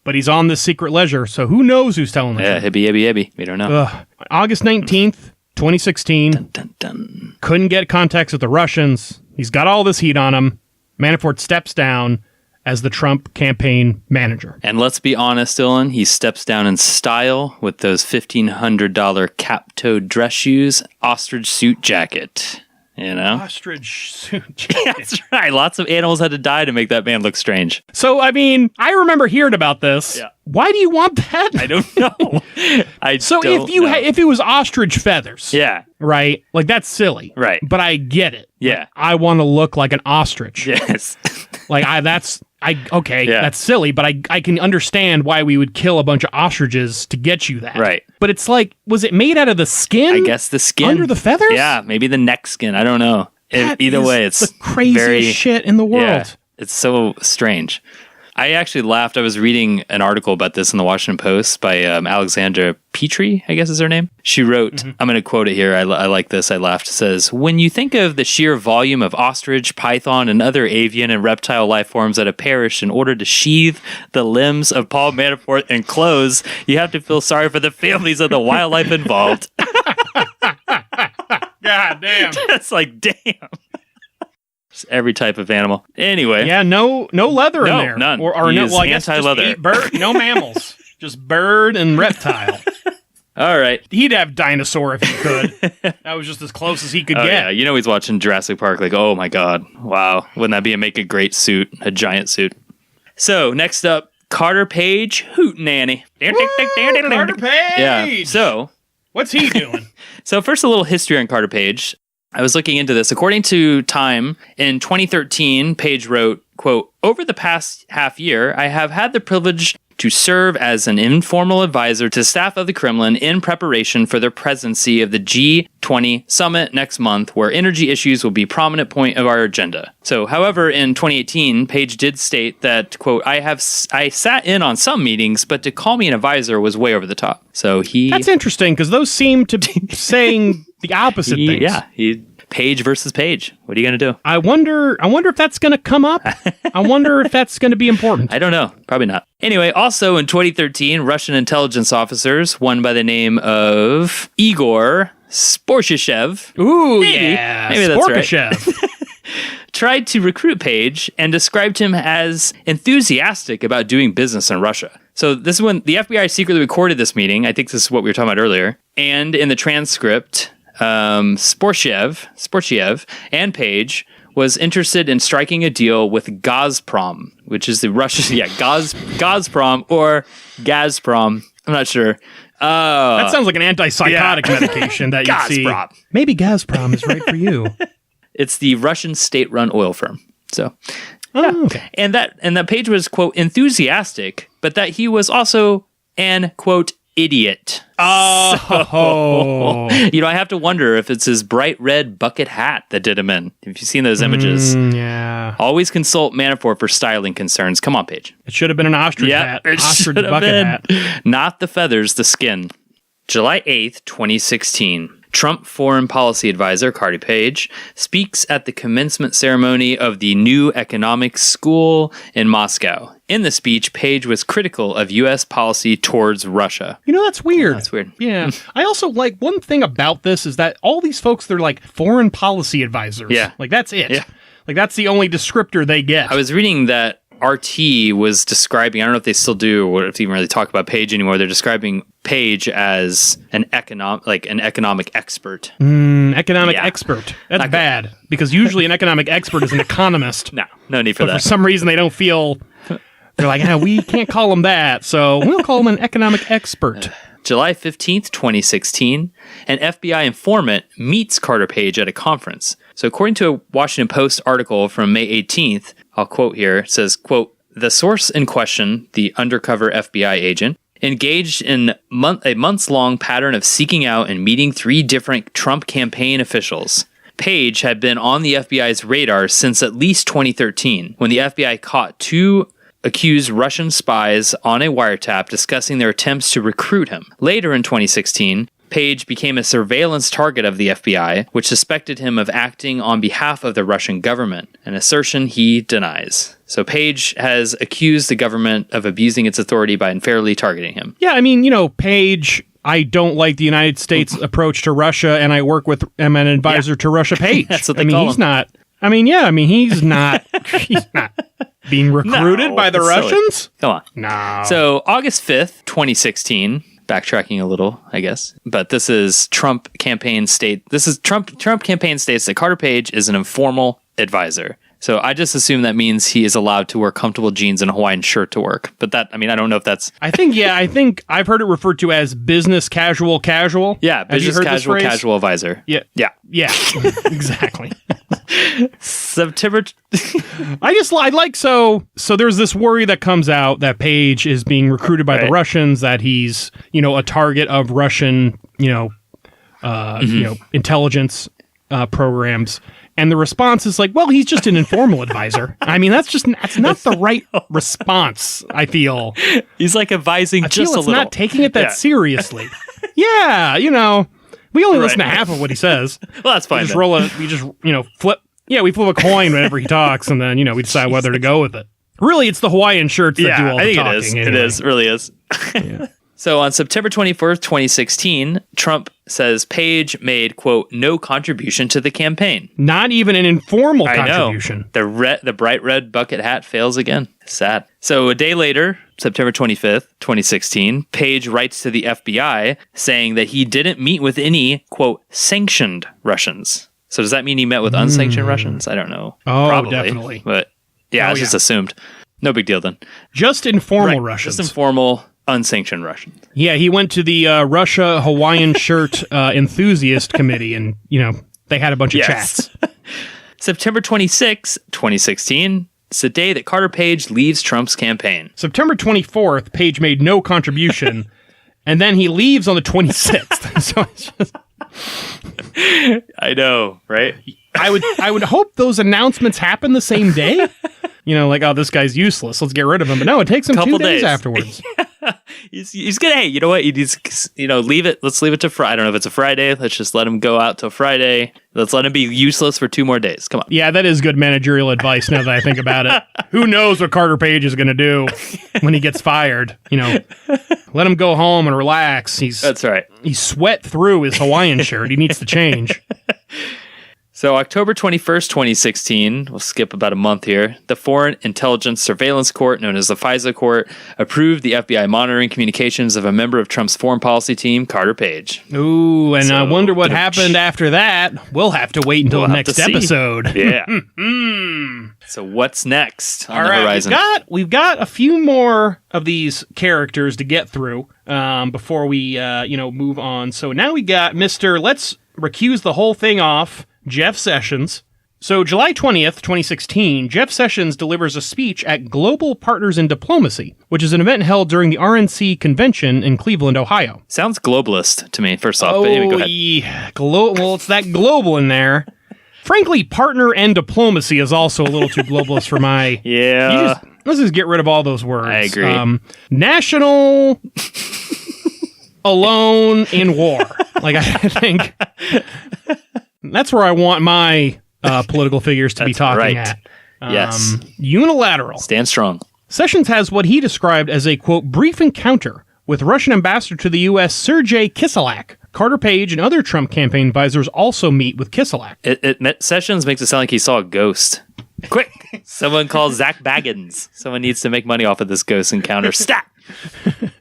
But he's on this secret ledger, so who knows who's telling the truth. Hibby. We don't know. August 19th, 2016. Dun, dun, dun. Couldn't get contacts with the Russians. He's got all this heat on him. Manafort steps down as the Trump campaign manager. And let's be honest, Dylan, he steps down in style with those $1,500 cap-toed dress shoes, ostrich suit jacket. You know? Ostrich suit jacket. That's right. Lots of animals had to die to make that man look strange. So, I mean, I remember hearing about this. Yeah. Why do you want that? I don't know. If it was ostrich feathers. Yeah. Right? Like, that's silly. Right. But I get it. Yeah. Like, I want to look like an ostrich. Yes. That's silly, but I can understand why we would kill a bunch of ostriches to get you that. Right. But it's like, was it made out of the skin? I guess the skin. Under the feathers? Yeah, maybe the neck skin. I don't know. Either way, it's the craziest shit in the world. Yeah, it's so strange. I actually laughed. I was reading an article about this in the Washington Post by Alexandra Petrie, I guess is her name. She wrote, I'm going to quote it here. I like this. I laughed. It says, when you think of the sheer volume of ostrich, python, and other avian and reptile life forms that have perished in order to sheathe the limbs of Paul Manafort in clothes, you have to feel sorry for the families of the wildlife involved. God damn. It's like, damn. Every type of animal. Anyway. Yeah, no leather in there. None. Or no, well, I guess anti-leather. Bird, no mammals. Just bird and reptile. All right. He'd have dinosaur if he could. That was just as close as he could get. Yeah, you know he's watching Jurassic Park like, oh my God. Wow. Wouldn't that make a great suit? A giant suit. So, next up, Carter Page, Hootenanny. Carter Page! Yeah, so... What's he doing? So, first, a little history on Carter Page. I was looking into this. According to Time, in 2013, Page wrote, quote, over the past half year, I have had the privilege to serve as an informal advisor to staff of the Kremlin in preparation for the presidency of the G20 summit next month, where energy issues will be a prominent point of our agenda. So, however, in 2018, Page did state that, quote, I sat in on some meetings, but to call me an advisor was way over the top. So That's interesting, because those seem to be saying the opposite things. Yeah, Page versus Page. What are you going to do? I wonder if that's going to come up. I wonder if that's going to be important. I don't know. Probably not. Anyway, also in 2013, Russian intelligence officers, one by the name of Igor Sporchyshev. Ooh, maybe that's right. Tried to recruit Page and described him as enthusiastic about doing business in Russia. So this is when the FBI secretly recorded this meeting. I think this is what we were talking about earlier. And in the transcript, Sporchiev and Page was interested in striking a deal with Gazprom, which is the Russian, Gazprom or Gazprom. I'm not sure. That sounds like an antipsychotic medication that you see. Maybe Gazprom is right for you. It's the Russian state-run oil firm. So, okay. And that Page was, quote, enthusiastic, but that he was also an, quote, idiot. Oh. So, I have to wonder if it's his bright red bucket hat that did him in. If you've seen those images. Yeah. Always consult Manafort for styling concerns. Come on, Page. It should have been an ostrich hat. Ostrich bucket hat. Not the feathers, the skin. July 8th, 2016. Trump Foreign Policy Advisor Carter Page speaks at the commencement ceremony of the New Economics School in Moscow. In the speech, Page was critical of U.S. policy towards Russia. That's weird. That's weird. Yeah. I also one thing about this is that all these folks, they're like foreign policy advisors. Yeah. Like, that's it. Yeah. Like, that's the only descriptor they get. I was reading that RT was describing, I don't know if they still do, or if they even really talk about Page anymore. They're describing Page as an economic expert. Economic expert. That's bad, because usually an economic expert is an economist. No need for that. For some reason, they don't feel... They're like, we can't call him that, so we'll call him an economic expert. July 15th, 2016, an FBI informant meets Carter Page at a conference. So according to a Washington Post article from May 18th, I'll quote here, it says, quote, "The source in question, the undercover FBI agent, engaged in a months-long pattern of seeking out and meeting 3 different Trump campaign officials. Page had been on the FBI's radar since at least 2013, when the FBI caught 2 accused Russian spies on a wiretap discussing their attempts to recruit him. Later in 2016, Page became a surveillance target of the FBI, which suspected him of acting on behalf of the Russian government, an assertion he denies." So Page has accused the government of abusing its authority by unfairly targeting him. Yeah, I mean, Page... I don't like the United States approach to Russia, and I work with... I'm an advisor to Russia Page. That's what they call he's him. not... he's not... He's not being recruited by the Russians? Silly. Come on. No. So August 5th, 2016, backtracking a little, I guess, but this is Trump campaign states that Carter Page is an informal advisor. So I just assume that means he is allowed to wear comfortable jeans and a Hawaiian shirt to work. But I don't know if that's... I think I've heard it referred to as business casual. Yeah, business casual advisor. Yeah. Exactly. September... So there's this worry that comes out that Page is being recruited by the Russians, that he's, a target of Russian, intelligence programs. And the response is like, well, he's just an informal advisor. I mean, that's not the right response, I feel. He's like advising just a little. It's not taking it that seriously. Yeah, we only listen to half of what he says. Well, that's fine. We flip a coin whenever he talks, and then, we decide whether to go with it. Really, it's the Hawaiian shirts that do all the talking. I think it is. It really is. Yeah. So on September 21st, 2016, Trump says Page made, quote, "no contribution to the campaign." Not even an informal contribution. The bright red bucket hat fails again. Sad. So a day later, September 25th, 2016, Page writes to the FBI saying that he didn't meet with any, quote, "sanctioned Russians." So does that mean he met with unsanctioned Russians? I don't know. Oh, probably, definitely. But yeah, it's just assumed. No big deal then. Just informal Russians. Just informal, unsanctioned Russians. Yeah, he went to the Russia Hawaiian shirt enthusiast committee, and, they had a bunch of chats. September 26, 2016, it's the day that Carter Page leaves Trump's campaign. September 24th, Page made no contribution, and then he leaves on the 26th. So it's just... I know, right? I would hope those announcements happen the same day. This guy's useless. Let's get rid of him. But no, it takes him 2 days afterwards. He's gonna. Hey, you know what? Leave it. Let's leave it to Friday. I don't know if it's a Friday. Let's just let him go out till Friday. Let's let him be useless for 2 more days. Come on. Yeah, that is good managerial advice. Now that I think about it, who knows what Carter Page is gonna do when he gets fired? Let him go home and relax. That's right. He sweat through his Hawaiian shirt. He needs to change. So October 21st, 2016, we'll skip about a month here, the Foreign Intelligence Surveillance Court, known as the FISA Court, approved the FBI monitoring communications of a member of Trump's foreign policy team, Carter Page. Ooh, and I wonder what happened after that. We'll have to wait until the next episode. Yeah. So what's next on the horizon? We've got a few more of these characters to get through before we move on. So now we got Mr. Let's recuse the whole thing off, Jeff Sessions. So July 20th, 2016, Jeff Sessions delivers a speech at Global Partners in Diplomacy, which is an event held during the RNC convention in Cleveland, Ohio. Sounds globalist to me, first off. But anyway, go ahead. Yeah. Well, it's that global in there. Frankly, partner and diplomacy is also a little too globalist for my... Yeah. Let's just get rid of all those words. I agree. National... alone in war. I think... That's where I want my political figures to be talking at. Yes. Unilateral. Stand strong. Sessions has what he described as a, quote, brief encounter with Russian ambassador to the U.S., Sergei Kiselak. Carter Page and other Trump campaign advisors also meet with Kiselak. Sessions makes it sound like he saw a ghost. Quick! Someone call Zach Baggins. Someone needs to make money off of this ghost encounter. Stat!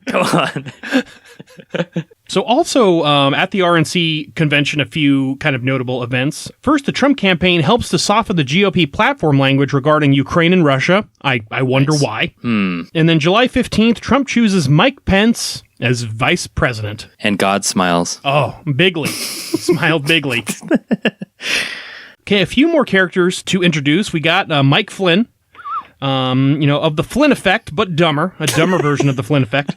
Come on. So also at the RNC convention, a few kind of notable events. First, the Trump campaign helps to soften the GOP platform language regarding Ukraine and Russia. I wonder why. And then July 15th, Trump chooses Mike Pence as vice president. And God smiles. Oh, bigly. Smiled bigly. Okay, a few more characters to introduce. We got Mike Flynn. Of the Flynn effect, but dumber. A dumber version of the Flynn effect.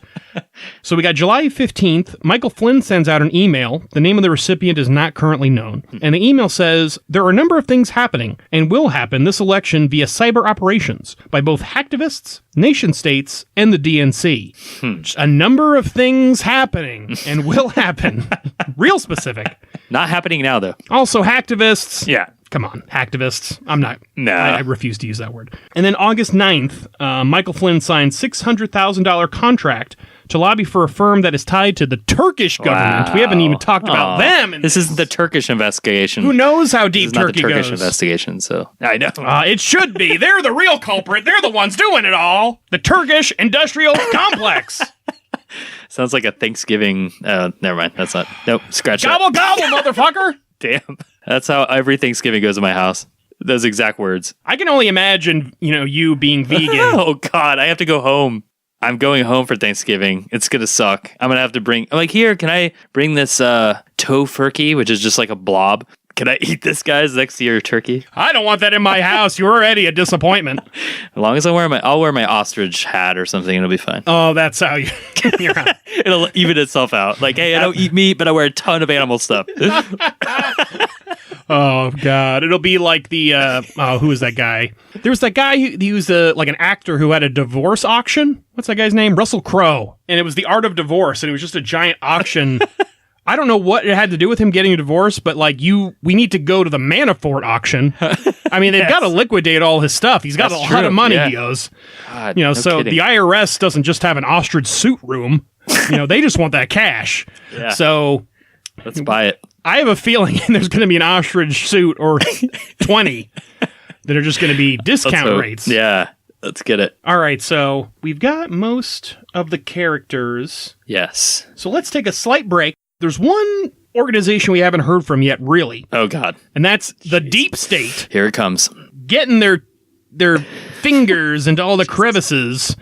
So we got July 15th. Michael Flynn sends out an email. The name of the recipient is not currently known. And the email says, there are a number of things happening and will happen this election via cyber operations by both hacktivists, nation states, and the DNC. A number of things happening and will happen. Real specific. Not happening now, though. Also, hacktivists. Yeah. Come on, hacktivists. I'm not. No. I refuse to use that word. And then August 9th, Michael Flynn signed $600,000 contract to lobby for a firm that is tied to the Turkish government. Wow. We haven't even talked about them. This isn't the Turkish investigation. Who knows how deep Turkey goes? Not the Turkish investigation, so I know. It should be. They're the real culprit. They're the ones doing it all. The Turkish industrial complex. Sounds like a Thanksgiving. Never mind. That's not. Nope. Scratch gobble, that. Gobble, motherfucker. Damn. That's how every Thanksgiving goes in my house. Those exact words. I can only imagine, you being vegan. Oh, God. I have to go home. I'm going home for Thanksgiving. It's going to suck. I'm going to have to bring... I'm like, here, can I bring this tofurkey, which is just like a blob? Can I eat this, guys, next to your turkey? I don't want that in my house. You're already a disappointment. As long as I'll wear my ostrich hat or something, it'll be fine. Oh, that's how you're on. It'll even itself out. Like, hey, I don't eat meat, but I wear a ton of animal stuff. Oh, God. It'll be like the, who was that guy? There was that guy who was like an actor who had a divorce auction. What's that guy's name? Russell Crowe. And it was The Art of Divorce, and it was just a giant auction. I don't know what it had to do with him getting a divorce, but we need to go to the Manafort auction. I mean, they've got to liquidate all his stuff. He's got a lot of money, he owes. God, no so kidding. The IRS doesn't just have an ostrich suit room. They just want that cash. Yeah. So let's buy it. I have a feeling there's going to be an ostrich suit or 20 that are just going to be discount rates. Yeah. Let's get it. All right, so we've got most of the characters. Yes. So let's take a slight break. There's one organization we haven't heard from yet, really. Oh, God. And that's the Deep State. Here it comes. Getting their fingers into all the crevices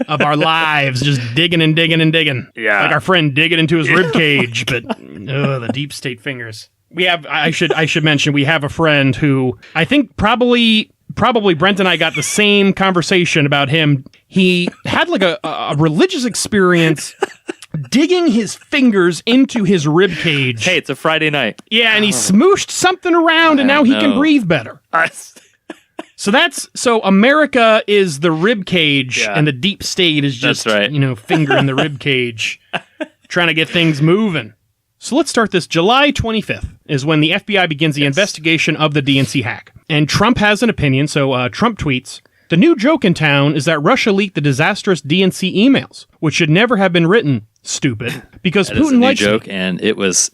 of our lives, just digging and digging and digging. Yeah. Like our friend digging into his ribcage, but the Deep State fingers. We have, I should mention, we have a friend who I think probably Brent and I got the same conversation about him. He had like a religious experience digging his fingers into his ribcage. Hey, it's a Friday night. Yeah, and he smooshed something around, and now he can breathe better. So America is the ribcage, and the Deep State is just, finger in the ribcage, trying to get things moving. So let's start this. July 25th is when the FBI begins the investigation of the DNC hack. And Trump has an opinion, so Trump tweets, "The new joke in town is that Russia leaked the disastrous DNC emails, which should never have been written, stupid, because Putin likes joke, and it was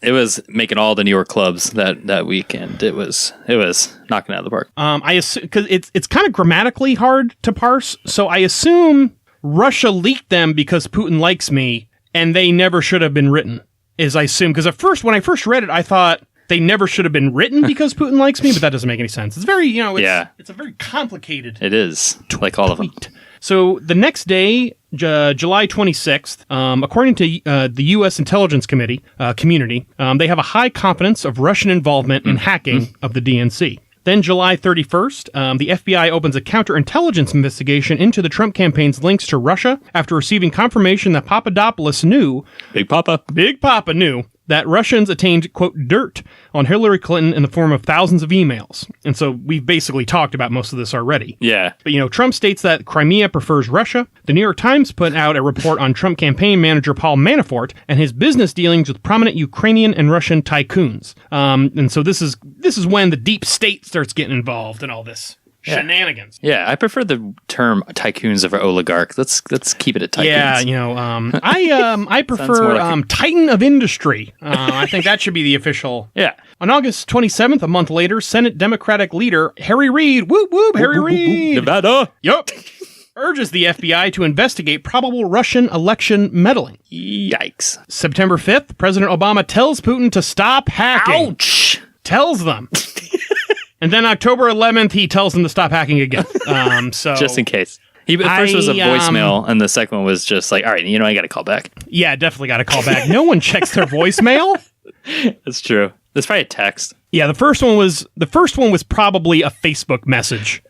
making all the New York clubs that weekend. It was knocking it out of the park. I assume, because it's kind of grammatically hard to parse, so I assume Russia leaked them because Putin likes me, and they never should have been written, is I assume. Because when I first read it, I thought they never should have been written because Putin likes me, but that doesn't make any sense. It's very, it's a very complicated. It is, like all of them. So the next day, July 26th, according to the U.S. Intelligence community, they have a high confidence of Russian involvement in hacking of the DNC. Then July 31st, the FBI opens a counterintelligence investigation into the Trump campaign's links to Russia after receiving confirmation that Papadopoulos knew... Big Papa knew that Russians attained, quote, dirt on Hillary Clinton in the form of thousands of emails. And so we've basically talked about most of this already. Yeah. But, Trump states that Crimea prefers Russia. The New York Times put out a report on Trump campaign manager Paul Manafort and his business dealings with prominent Ukrainian and Russian tycoons. And so this is when the Deep State starts getting involved in all this shenanigans. Yeah, I prefer the term tycoons over oligarch. Let's keep it at tycoons. Yeah, I prefer titan of industry. I think that should be the official. Yeah. On August 27th, a month later, Senate Democratic leader Harry Reid, whoop whoop, Harry Reid, Nevada, yup, urges the FBI to investigate probable Russian election meddling. Yikes. September 5th, President Obama tells Putin to stop hacking. Ouch. Tells them. And then October 11th, he tells them to stop hacking again. So just in case. First was a voicemail, and the second one was just like, all right, I got to call back. Yeah, definitely got to call back. No one checks their voicemail. That's true. That's probably a text. Yeah, the first one was probably a Facebook message.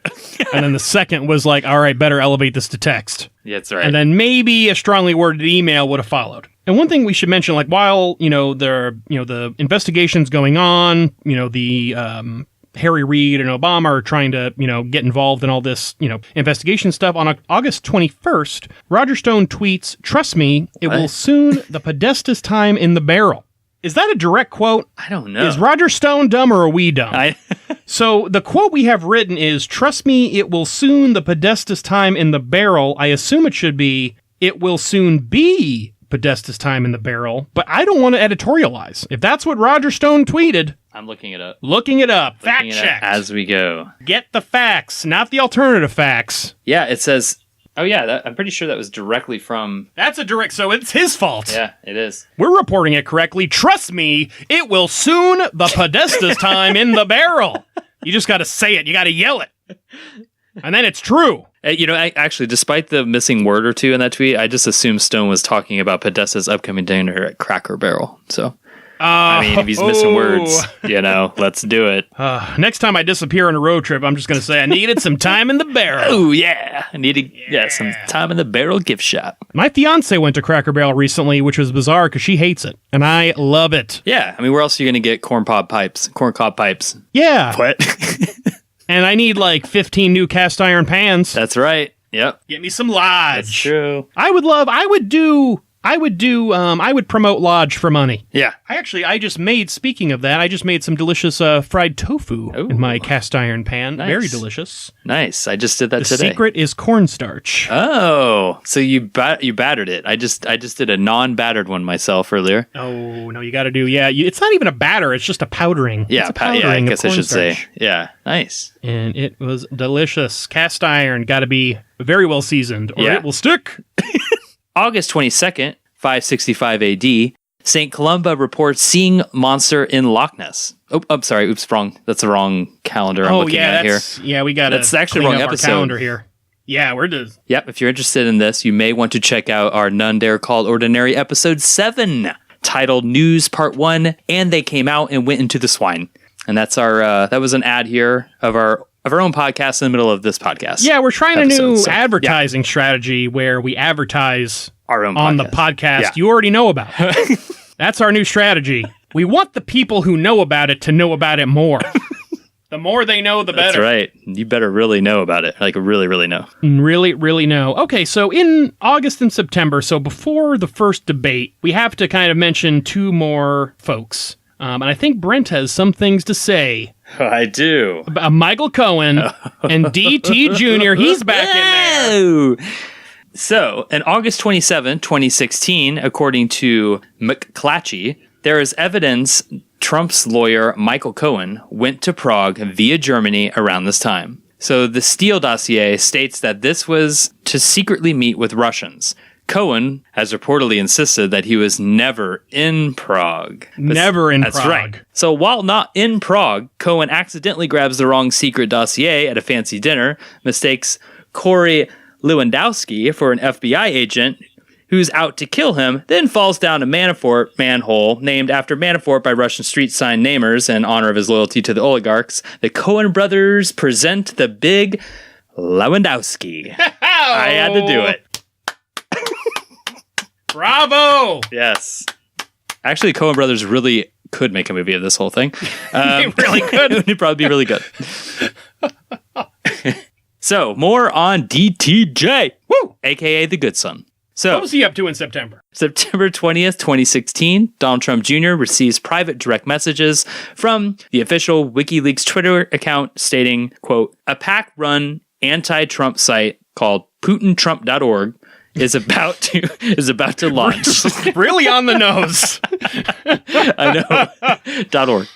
And then the second was like, all right, better elevate this to text. Yeah, that's right. And then maybe a strongly worded email would have followed. And one thing we should mention, like while, the investigation's going on, the Harry Reid and Obama are trying to, get involved in all this, investigation stuff. On August 21st, Roger Stone tweets, "Trust me, it will soon the Podesta's time in the barrel." Is that a direct quote? I don't know. Is Roger Stone dumb or are we dumb? So the quote we have written is, "Trust me, it will soon the Podesta's time in the barrel." I assume it should be, "It will soon be Podesta's time in the barrel," but I don't want to editorialize. If that's what Roger Stone tweeted... I'm looking it up. Fact check. As we go. Get the facts, not the alternative facts. Yeah, it says... Oh, yeah, I'm pretty sure that was directly from... That's a direct... So it's his fault. Yeah, it is. We're reporting it correctly. Trust me, it will soon the Podesta's time in the barrel. You just got to say it. You got to yell it. And then it's true. Actually, despite the missing word or two in that tweet, I just assumed Stone was talking about Podesta's upcoming dinner at Cracker Barrel. So, if he's missing words, let's do it. Next time I disappear on a road trip, I'm just going to say I needed some time in the barrel. Oh, yeah. I needed some time in the barrel gift shop. My fiance went to Cracker Barrel recently, which was bizarre because she hates it. And I love it. Yeah. Where else are you going to get corn cob pipes? Yeah. What? And I need like 15 new cast iron pans. That's right. Yep. Get me some Lodge. That's true. I would promote Lodge for money. Yeah. Speaking of that, I just made some delicious fried tofu in my cast iron pan. Nice. Very delicious. Nice. I just did that today. The secret is cornstarch. Oh, so you battered it. I just did a non-battered one myself earlier. Oh, no, you got to do, it's not even a batter. It's just a powdering. Yeah, I guess I should say. Yeah, nice. And it was delicious. Cast iron, got to be very well seasoned or it will stick. August 22nd, 565 AD, St. Columba reports seeing monster in Loch Ness. Oh, I'm sorry. Oops, wrong. That's the wrong calendar I'm looking at here. Yeah, we got That's actually the wrong episode. Calendar here. Yeah, we're just... Yep, if you're interested in this, you may want to check out our None Dare Call Ordinary episode 7, titled News Part 1, and they came out and went into the swine. And that's our, that was an ad here of our own podcast in the middle of this podcast. Yeah, we're trying a new advertising strategy where we advertise our own on the podcast you already know about. That's our new strategy. We want the people who know about it to know about it more. The more they know, the better. That's right. You better really know about it. Like, really, really know. Really, really know. Okay, so in August and September, so before the first debate, we have to kind of mention two more folks. And I think Brent has some things to say. I do. About Michael Cohen and DT Jr. He's back in there. So, on August 27, 2016, according to McClatchy, there is evidence Trump's lawyer, Michael Cohen, went to Prague via Germany around this time. So, the Steele dossier states that this was to secretly meet with Russians. Cohen has reportedly insisted that he was never in Prague. That's right. So while not in Prague, Cohen accidentally grabs the wrong secret dossier at a fancy dinner, mistakes Corey Lewandowski for an FBI agent who's out to kill him, then falls down a Manafort manhole named after Manafort by Russian street sign namers in honor of his loyalty to the oligarchs. The Cohen brothers present the big Lewandowski. I had to do it. Bravo! Yes. Actually, Coen Brothers really could make a movie of this whole thing. They really could. It'd probably be really good. So, more on DTJ, woo, a.k.a. the Good Son. So, what was he up to in September? September 20th, 2016, Donald Trump Jr. receives private direct messages from the official WikiLeaks Twitter account stating, quote, a PAC-run anti-Trump site called PutinTrump.org is about to launch. Really on the nose. I know. .org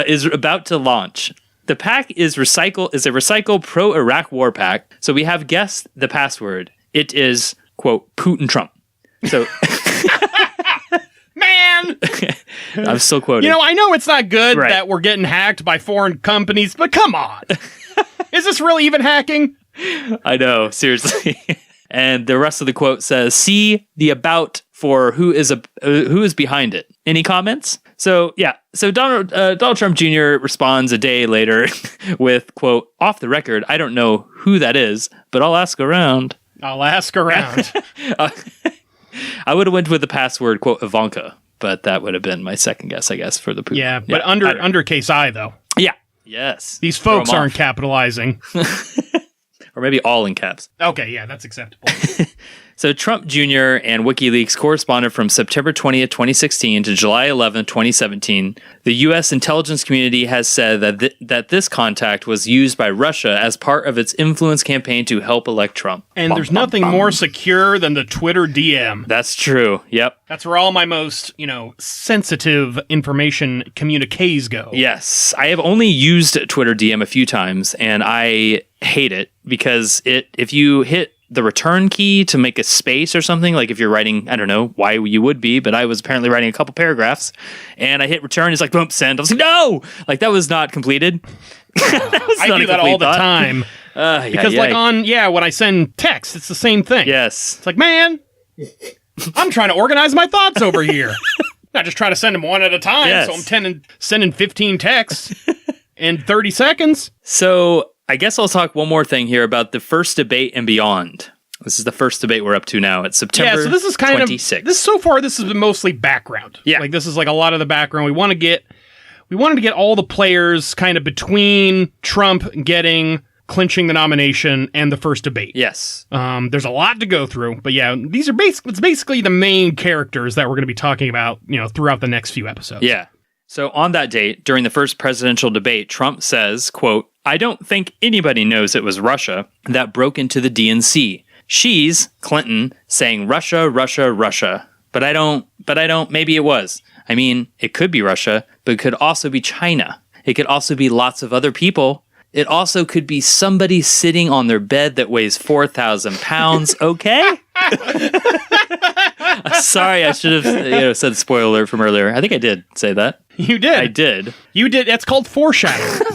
is about to launch. The PAC is a recycle pro-Iraq war PAC. So we have guessed the password. It is, quote, Putin Trump. So man, I'm still quoting. I know it's not good that we're getting hacked by foreign companies, but come on. Is this really even hacking? I know, seriously. And the rest of the quote says, see the about for who is behind it. Any comments? So Donald Trump Jr. responds a day later with, quote, off the record, I don't know who that is, but I'll ask around. I would have went with the password, quote, Ivanka, but that would have been my second guess, I guess, for the Putin. Yeah, but under case I, though. Yeah. Yes. These folks aren't capitalizing. Or maybe all in caps. Okay, yeah, that's acceptable. So Trump Jr. and WikiLeaks corresponded from September 20th, 2016 to July 11th, 2017. The U.S. intelligence community has said that this contact was used by Russia as part of its influence campaign to help elect Trump. And there's nothing more secure than the Twitter DM. That's true. Yep. That's where all my most, sensitive information communiques go. Yes. I have only used Twitter DM a few times, and I hate it because if you hit the return key to make a space or something, like if you're writing, I don't know why you would be, but I was apparently writing a couple paragraphs and I hit return. It's like, boom, send. I was like, no, like that was not completed. I do that all the time. Because when I send text, it's the same thing. Yes. It's like, man, I'm trying to organize my thoughts over here. Not just trying to send them one at a time. Yes. So I'm sending 15 texts in 30 seconds. So I guess I'll talk one more thing here about the first debate and beyond. This is the first debate we're up to now. It's September 26th. Yeah, so this is kind 26th. of... So far, this has been mostly background. Yeah. Like, this is like a lot of the background. We wanted to get all the players kind of between Trump clinching the nomination and the first debate. Yes. There's a lot to go through, but yeah, it's basically the main characters that we're going to be talking about, throughout the next few episodes. Yeah. So on that date, during the first presidential debate, Trump says, quote, I don't think anybody knows it was Russia that broke into the DNC. She's, Clinton, saying Russia, Russia, Russia. But I don't, maybe it was. I mean, it could be Russia, but it could also be China. It could also be lots of other people. It also could be somebody sitting on their bed that weighs 4,000 pounds, okay? Sorry, I should have said spoiler alert from earlier. I think I did say that. You did. I did. You did. That's called foreshadowing.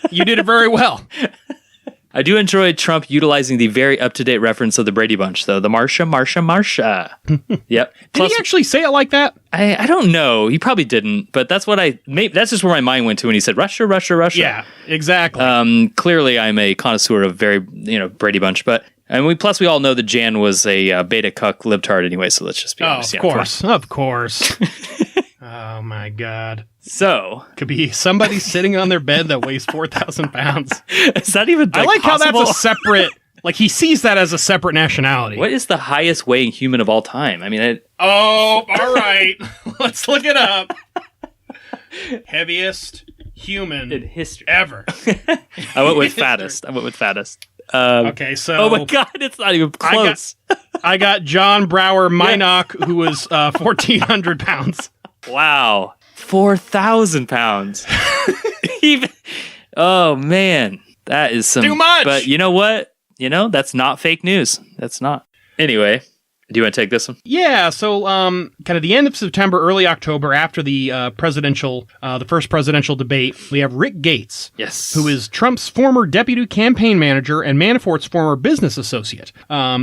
You did it very well. I do enjoy Trump utilizing the very up-to-date reference of the Brady Bunch, though. The Marsha, Marsha, Marsha. Yep. Did he actually say it like that? I don't know. He probably didn't, but that's that's just where my mind went to when he said Russia, Russia, Russia. Yeah, exactly. Clearly, I'm a connoisseur of very, Brady Bunch, but... And we all know that Jan was a beta cuck libtard anyway, so let's just be honest. Of course. Oh, my God. So. Could be somebody sitting on their bed that weighs 4,000 pounds. Is that even I like possible? how that's a separate... Like, he sees that as a separate nationality. What is the highest weighing human of all time? I mean... all right. Let's look it up. Heaviest human in history ever. I went with fattest. Okay, so... Oh my God, it's not even close. I got John Brower Minock, who was 1,400 pounds. Wow. 4,000 pounds. Oh, man. That is some... Too much! But you know what? That's not fake news. That's not. Anyway... Do you want to take this one? Yeah, so kind of the end of September, early October, after the the first presidential debate, we have Rick Gates, yes, who is Trump's former deputy campaign manager and Manafort's former business associate.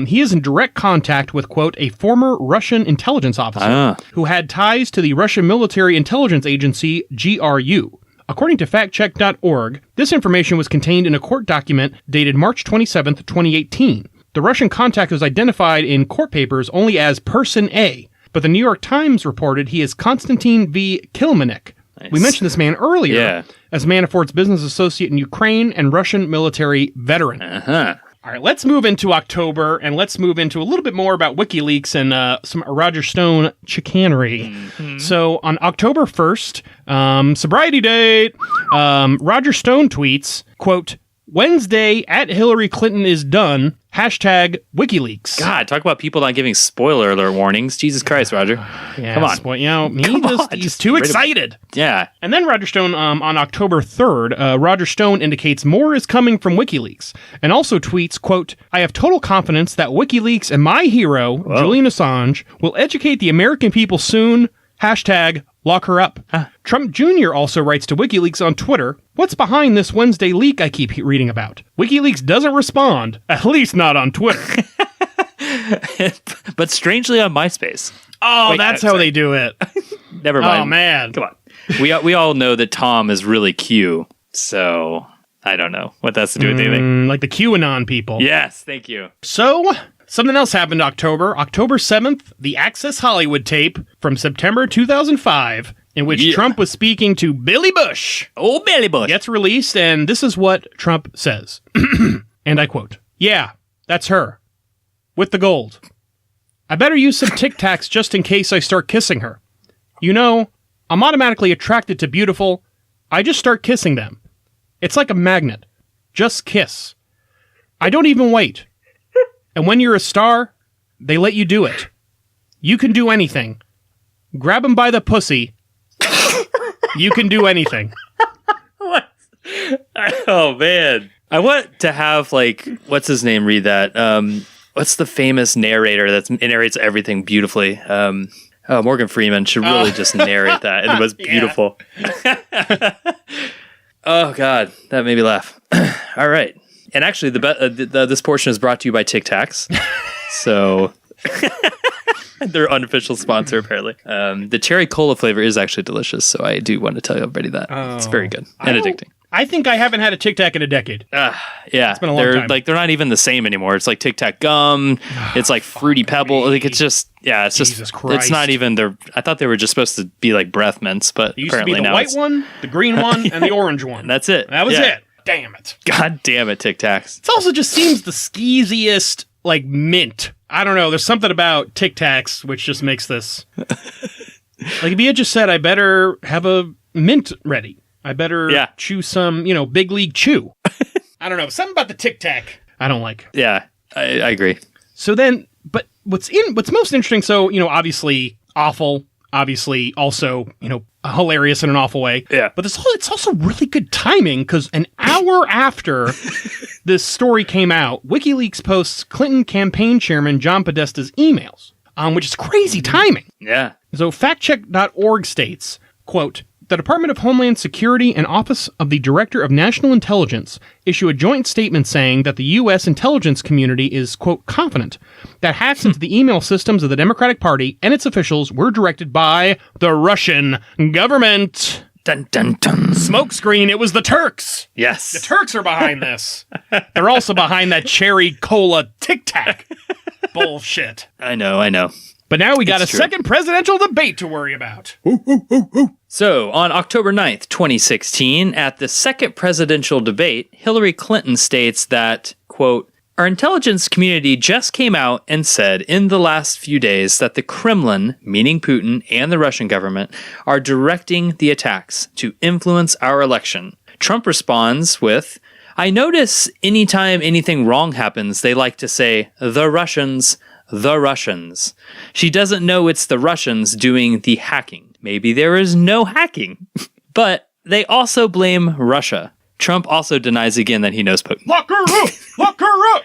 He is in direct contact with, quote, a former Russian intelligence officer who had ties to the Russian military intelligence agency, GRU. According to factcheck.org, this information was contained in a court document dated March 27th, 2018. The Russian contact was identified in court papers only as Person A, but the New York Times reported he is Konstantin V. Kilmanek. Nice. We mentioned this man earlier as Manafort's business associate in Ukraine and Russian military veteran. Uh-huh. All right, let's move into October, and let's move into a little bit more about WikiLeaks and some Roger Stone chicanery. Mm-hmm. So on October 1st, sobriety date, Roger Stone tweets, quote, Wednesday at Hillary Clinton is done, hashtag WikiLeaks. God, talk about people not giving spoiler alert warnings. Jesus Christ, Roger. Yeah, come on. He's too excited. Yeah. And then Roger Stone, on October 3rd, Roger Stone indicates more is coming from WikiLeaks and also tweets, quote, I have total confidence that WikiLeaks and my hero, Julian Assange, will educate the American people soon, hashtag lock her up. Huh. Trump Jr. also writes to WikiLeaks on Twitter, what's behind this Wednesday leak I keep reading about? WikiLeaks doesn't respond, at least not on Twitter. But strangely on MySpace. Oh, that's how they do it. Never mind. Oh, man. Come on. We all know that Tom is really Q, so I don't know what that's to do with anything. Like the QAnon people. Yes, thank you. So, something else happened October 7th, the Access Hollywood tape from September 2005, in which Trump was speaking to Billy Bush. Oh, Billy Bush. Gets released, and this is what Trump says. And I quote, yeah, that's her. With the gold. I better use some Tic Tacs just in case I start kissing her. You know, I'm automatically attracted to beautiful. I just start kissing them. It's like a magnet. Just kiss. I don't even wait. And when you're a star, they let you do it. You can do anything. Grab him by the pussy. You can do anything. What? Oh, man. I want to have, like, what's his name read that? What's the famous narrator that narrates everything beautifully? Morgan Freeman should really just narrate that. It was beautiful. Oh, God. That made me laugh. All right. And actually, this portion is brought to you by Tic Tacs. So, their unofficial sponsor, apparently. The cherry cola flavor is actually delicious, so I do want to tell everybody that. It's very good and addicting. I think I haven't had a Tic Tac in a decade. Yeah. It's been a long time. They're not even the same anymore. It's like Tic Tac gum. It's like Fruity Pebble. Like, it's just, it's Jesus just, Christ. It's not even, I thought they were just supposed to be like breath mints, but it used apparently to be the now white one, the green one, and the orange one. That's it. That was it. Damn it. God damn it, Tic Tacs. It also just seems the skeeziest, like, mint. I don't know. There's something about Tic Tacs which just makes this. Like, if you had just said, I better have a mint ready. I better chew some, Big League Chew. I don't know. Something about the Tic Tac I don't like. Yeah, I agree. So then, but what's most interesting, so, obviously awful, obviously also, hilarious in an awful way. Yeah. But it's also really good timing, because an hour after this story came out, WikiLeaks posts Clinton campaign chairman John Podesta's emails, which is crazy timing. Yeah. So factcheck.org states, quote, the Department of Homeland Security and Office of the Director of National Intelligence issue a joint statement saying that the U.S. intelligence community is, quote, confident that hacks into the email systems of the Democratic Party and its officials were directed by the Russian government. Dun, dun, dun. Smokescreen, it was the Turks. Yes. The Turks are behind this. They're also behind that cherry cola Tic Tac bullshit. I know. But now we got a second presidential debate to worry about. So, on October 9th, 2016, at the second presidential debate, Hillary Clinton states that, quote, our intelligence community just came out and said in the last few days that the Kremlin, meaning Putin and the Russian government, are directing the attacks to influence our election. Trump responds with, I notice anytime anything wrong happens, they like to say, the Russians. She doesn't know it's the Russians doing the hacking. Maybe there is no hacking. But they also blame Russia. Trump also denies again that he knows Putin. Lock her up! Lock her up!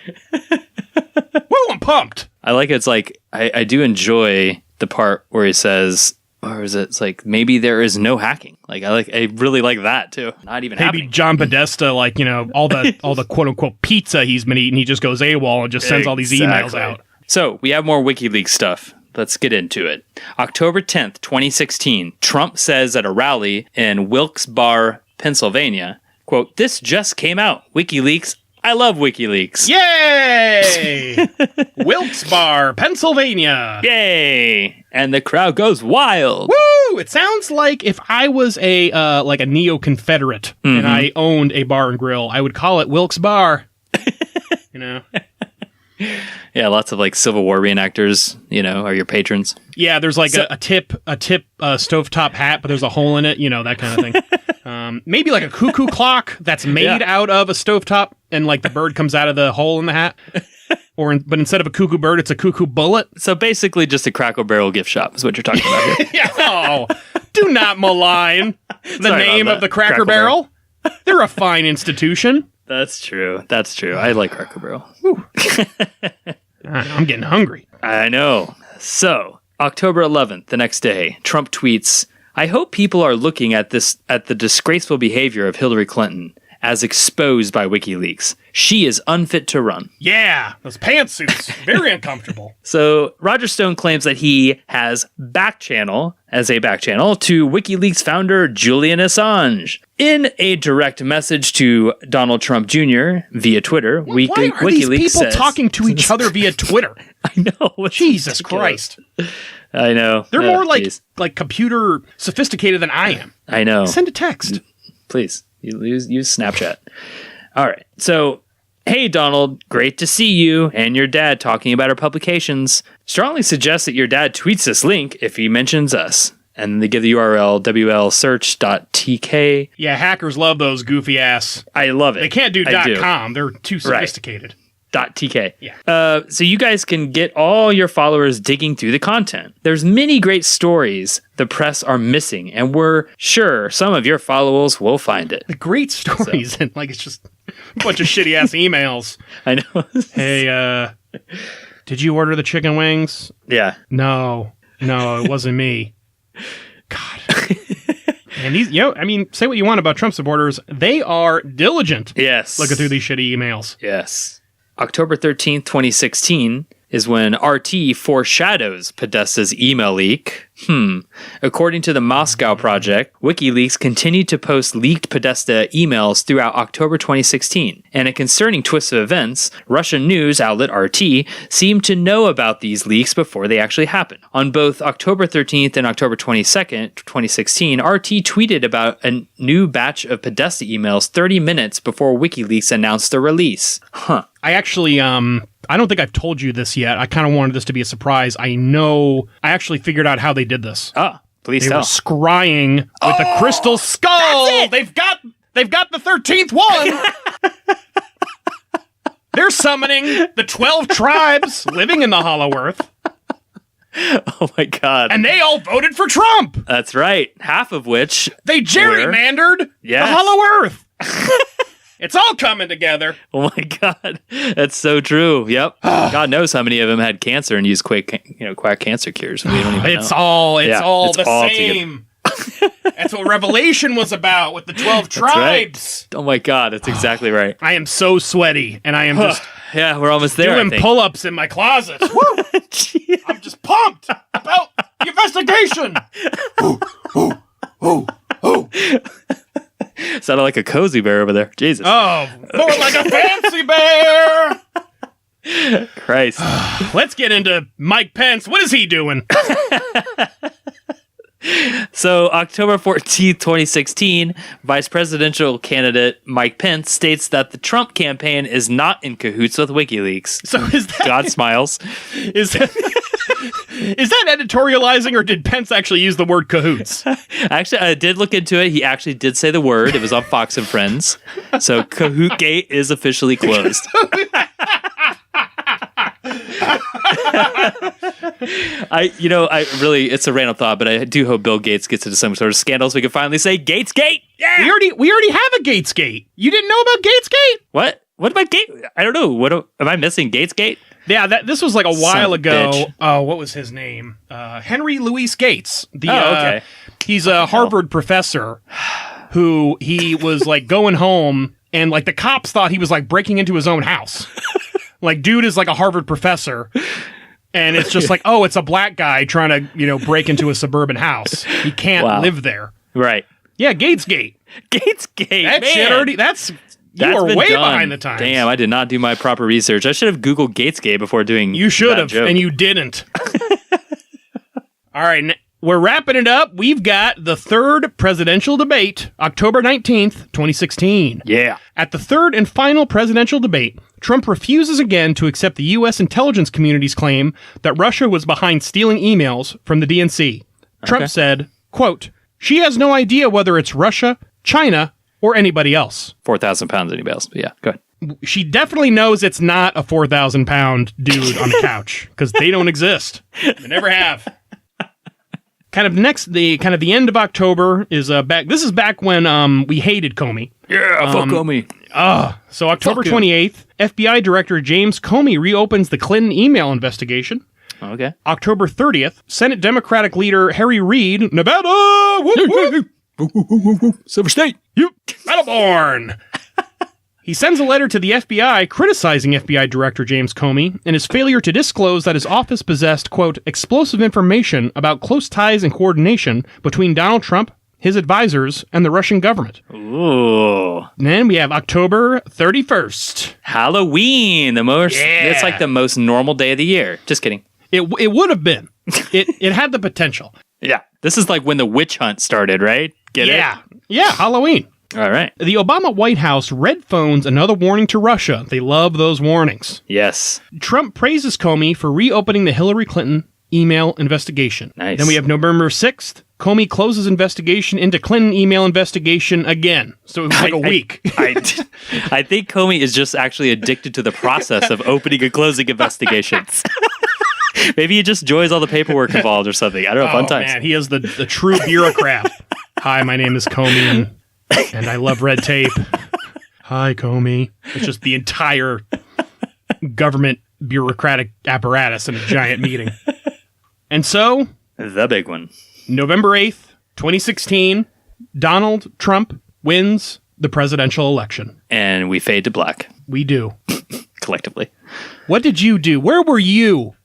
Woo, I'm pumped! I like it. It's like, I do enjoy the part where he says, or is it, it's like, maybe there is no hacking. Like, I really like that too. Not even maybe happening. John Podesta, like, all the quote unquote pizza he's been eating, he just goes AWOL and just sends all these emails out. So, we have more WikiLeaks stuff. Let's get into it. October 10th, 2016, Trump says at a rally in Wilkes-Barre, Pennsylvania, quote, this just came out. WikiLeaks. I love WikiLeaks. Yay! Wilkes-Barre, Pennsylvania. Yay! And the crowd goes wild. Woo! It sounds like if I was a neo-Confederate and I owned a bar and grill, I would call it Wilkes-Barre. you know? Yeah, lots of like Civil War reenactors, are your patrons. Yeah, there's like a tip stovetop hat, but there's a hole in it, that kind of thing. Maybe like a cuckoo clock that's made out of a stovetop, and like the bird comes out of the hole in the hat. But instead of a cuckoo bird, it's a cuckoo bullet. So basically just a Cracker Barrel gift shop is what you're talking about here. Yeah, no, do not maline the name of the Cracker Barrel. They're a fine institution. That's true. I like Cracker Barrel. I'm getting hungry. I know. So, October 11th, the next day, Trump tweets, "I hope people are looking at the disgraceful behavior of Hillary Clinton as exposed by WikiLeaks. She is unfit to run." Yeah, those pantsuits, very uncomfortable. So Roger Stone claims that he has back channel to WikiLeaks founder Julian Assange. In a direct message to Donald Trump Jr. via Twitter, why are WikiLeaks these people says, talking to each other via Twitter? I know. Jesus Christ. I know. They're more like computer sophisticated than I am. I know. Send a text. Please. Use Snapchat. All right. So, hey, Donald, great to see you and your dad talking about our publications. Strongly suggest that your dad tweets this link if he mentions us. And they give the URL wlsearch.tk. Yeah, hackers love those goofy ass. I love it. They can't do .com. They're too sophisticated. Right. .tk. Yeah. So you guys can get all your followers digging through the content. There's many great stories the press are missing, and we're sure some of your followers will find it. The great stories, and like it's just a bunch of shitty ass emails. I know. Hey, did you order the chicken wings? Yeah. No, it wasn't me. God. And these, say what you want about Trump supporters, they are diligent. Yes. Looking through these shitty emails. Yes. October 13th, 2016 is when RT foreshadows Podesta's email leak. According to the Moscow Project, WikiLeaks continued to post leaked Podesta emails throughout October 2016. And a concerning twist of events, Russian news outlet RT seemed to know about these leaks before they actually happened. On both October 13th and October 22nd, 2016, RT tweeted about a new batch of Podesta emails 30 minutes before WikiLeaks announced the release. I actually, I don't think I've told you this yet. I kind of wanted this to be a surprise. I actually figured out how they did this. Oh, please tell. They were scrying with a crystal skull. They've got the 13th one. They're summoning the 12 tribes living in the Hollow Earth. Oh my God. And they all voted for Trump. That's right. Half of which they gerrymandered the Hollow Earth. It's all coming together. Oh my God. That's so true. Yep. God knows how many of them had cancer and used quack cancer cures. We don't even it's know. all the same. That's what Revelation was about with the 12 tribes. Right. Oh my God. That's exactly right. I am so sweaty and I am just yeah, we're almost there. Doing pull-ups in my closet. Woo! I'm just pumped about the investigation. Sounded like a cozy bear over there. Jesus. Oh, more like a fancy bear. Christ. Let's get into Mike Pence. What is he doing? So, October 14th, 2016, vice presidential candidate Mike Pence states that the Trump campaign is not in cahoots with WikiLeaks. So is that... God smiles. Is that editorializing, or did Pence actually use the word cahoots? Actually, I did look into it. He actually did say the word. It was on Fox and Friends. So, Cahoot Gate is officially closed. It's a random thought, but I do hope Bill Gates gets into some sort of scandal so we can finally say Gatesgate. Yeah, we already have a Gatesgate. You didn't know about Gatesgate? What? What about Gate? I don't know. Am I missing Gatesgate? Yeah, this was like a while ago. What was his name? Henry Louis Gates. Okay. He's a Harvard professor who he was like going home, and like the cops thought he was like breaking into his own house. Like, dude is like a Harvard professor, and it's just like, oh, it's a black guy trying to, break into a suburban house. He can't live there. Right. Yeah, Gatesgate. Gatesgate. That shit already, you are way behind the times. Damn, I did not do my proper research. I should have Googled Gatesgate before doing You should have, joke. and you didn't. All right, we're wrapping it up. We've got the third presidential debate, October 19th, 2016. Yeah. At the third and final presidential debate, Trump refuses again to accept the U.S. intelligence community's claim that Russia was behind stealing emails from the DNC. Trump said, quote, "She has no idea whether it's Russia, China, or anybody else." 4,000 pounds of emails. But yeah, go ahead. She definitely knows it's not a 4,000-pound dude on a couch, because they don't exist. They never have. The end of October is back. This is back when we hated Comey. Yeah, fuck Comey. So October 28th, FBI Director James Comey reopens the Clinton email investigation. Okay. October 30th, Senate Democratic leader Harry Reid, Nevada, whoop, whoop. Silver State. Battleborn. He sends a letter to the FBI criticizing FBI Director James Comey and his failure to disclose that his office possessed, quote, explosive information about close ties and coordination between Donald Trump, his advisors, and the Russian government. Ooh. And then we have October 31st. Halloween. It's like the most normal day of the year. Just kidding. It would have been. It had the potential. Yeah. This is like when the witch hunt started, right? Get it? Yeah, Halloween. All right. The Obama White House red phones another warning to Russia. They love those warnings. Yes. Trump praises Comey for reopening the Hillary Clinton email investigation. Nice. Then we have November 6th. Comey closes investigation into Clinton email investigation again. So it was like a week. I think Comey is just actually addicted to the process of opening and closing investigations. Maybe he just enjoys all the paperwork involved or something. I don't know. Fun times. Man, he is the true bureaucrat. Hi, my name is Comey, and I love red tape. Hi, Comey. It's just the entire government bureaucratic apparatus in a giant meeting. And so, the big one. November 8th, 2016, Donald Trump wins the presidential election. And we fade to black. We do. Collectively. What did you do? Where were you?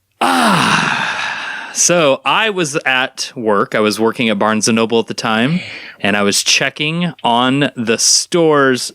So I was at work. I was working at Barnes & Noble at the time, and I was checking on the stores,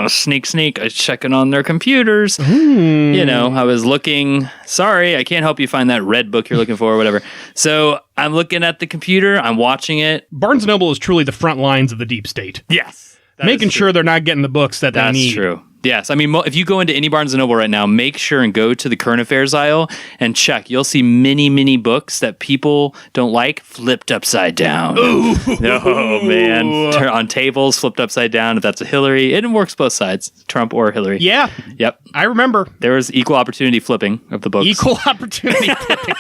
sneak. I was checking on their computers. I was looking. Sorry, I can't help you find that red book you're looking for or whatever. So I'm looking at the computer. I'm watching it. Barnes & Noble is truly the front lines of the deep state. Yes. Making sure they're not getting the books that they need. That's true. Yes. I mean, if you go into any Barnes & Noble right now, make sure and go to the current affairs aisle and check. You'll see many, many books that people don't like flipped upside down. Ooh. Oh, man. On tables, flipped upside down. If that's a Hillary, it works both sides, Trump or Hillary. Yeah. Yep. I remember. There was equal opportunity flipping of the books. Equal opportunity flipping.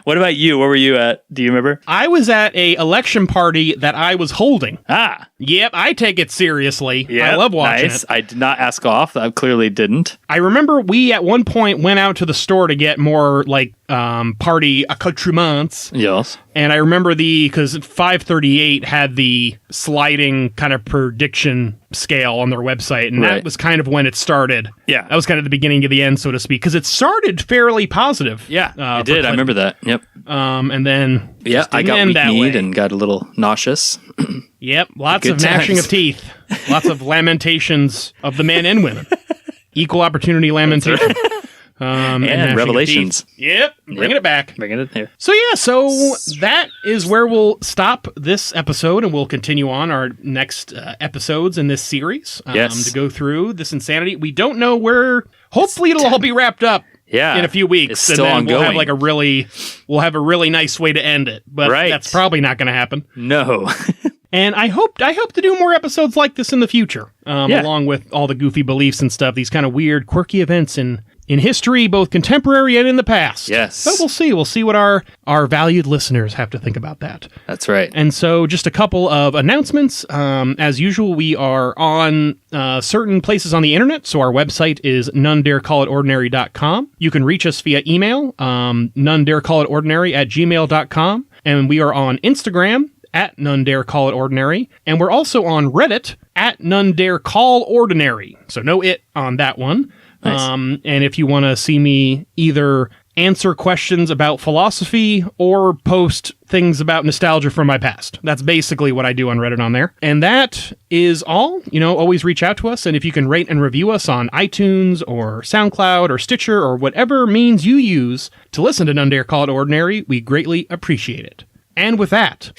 What about you? Where were you at? Do you remember? I was at a election party that I was holding. Ah. Yep, I take it seriously. Yep, I love watching it. I did not ask off. I clearly didn't. I remember we at one point went out to the store to get more party accoutrements. Yes. And I remember because 538 had the sliding kind of prediction scale on their website, and that was kind of when it started. Yeah. That was kind of the beginning of the end, so to speak, because it started fairly positive. Yeah, it did. I remember that. Yep. And then I got weak-kneed and got a little nauseous. Yep, lots of gnashing of teeth. Lots of lamentations of the men and women. Equal opportunity lamentation. And revelations. Yep, bringing it back. Bringing it here. So that is where we'll stop this episode, and we'll continue on our next episodes in this series to go through this insanity. We don't know where. Hopefully, it'll all be wrapped up. Yeah, in a few weeks, it's still and then ongoing. we'll have a really nice way to end it. But that's probably not going to happen. No. And I hope to do more episodes like this in the future, along with all the goofy beliefs and stuff. These kind of weird, quirky events in history, both contemporary and in the past. Yes. So we'll see. We'll see what our valued listeners have to think about that. That's right. And so just a couple of announcements. As usual, we are on certain places on the internet. So our website is nonedarecallitordinary.com. You can reach us via email, nonedarecallitordinary@gmail.com. And we are on Instagram at nonedarecallitordinary. And we're also on Reddit at nonedarecallordinary. So no it on that one. Nice. And if you want to see me either answer questions about philosophy or post things about nostalgia from my past. That's basically what I do on Reddit on there. And that is all. Always reach out to us. And if you can rate and review us on iTunes or SoundCloud or Stitcher or whatever means you use to listen to None Dare Call It Ordinary, we greatly appreciate it. And with that,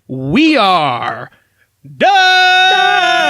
we are done!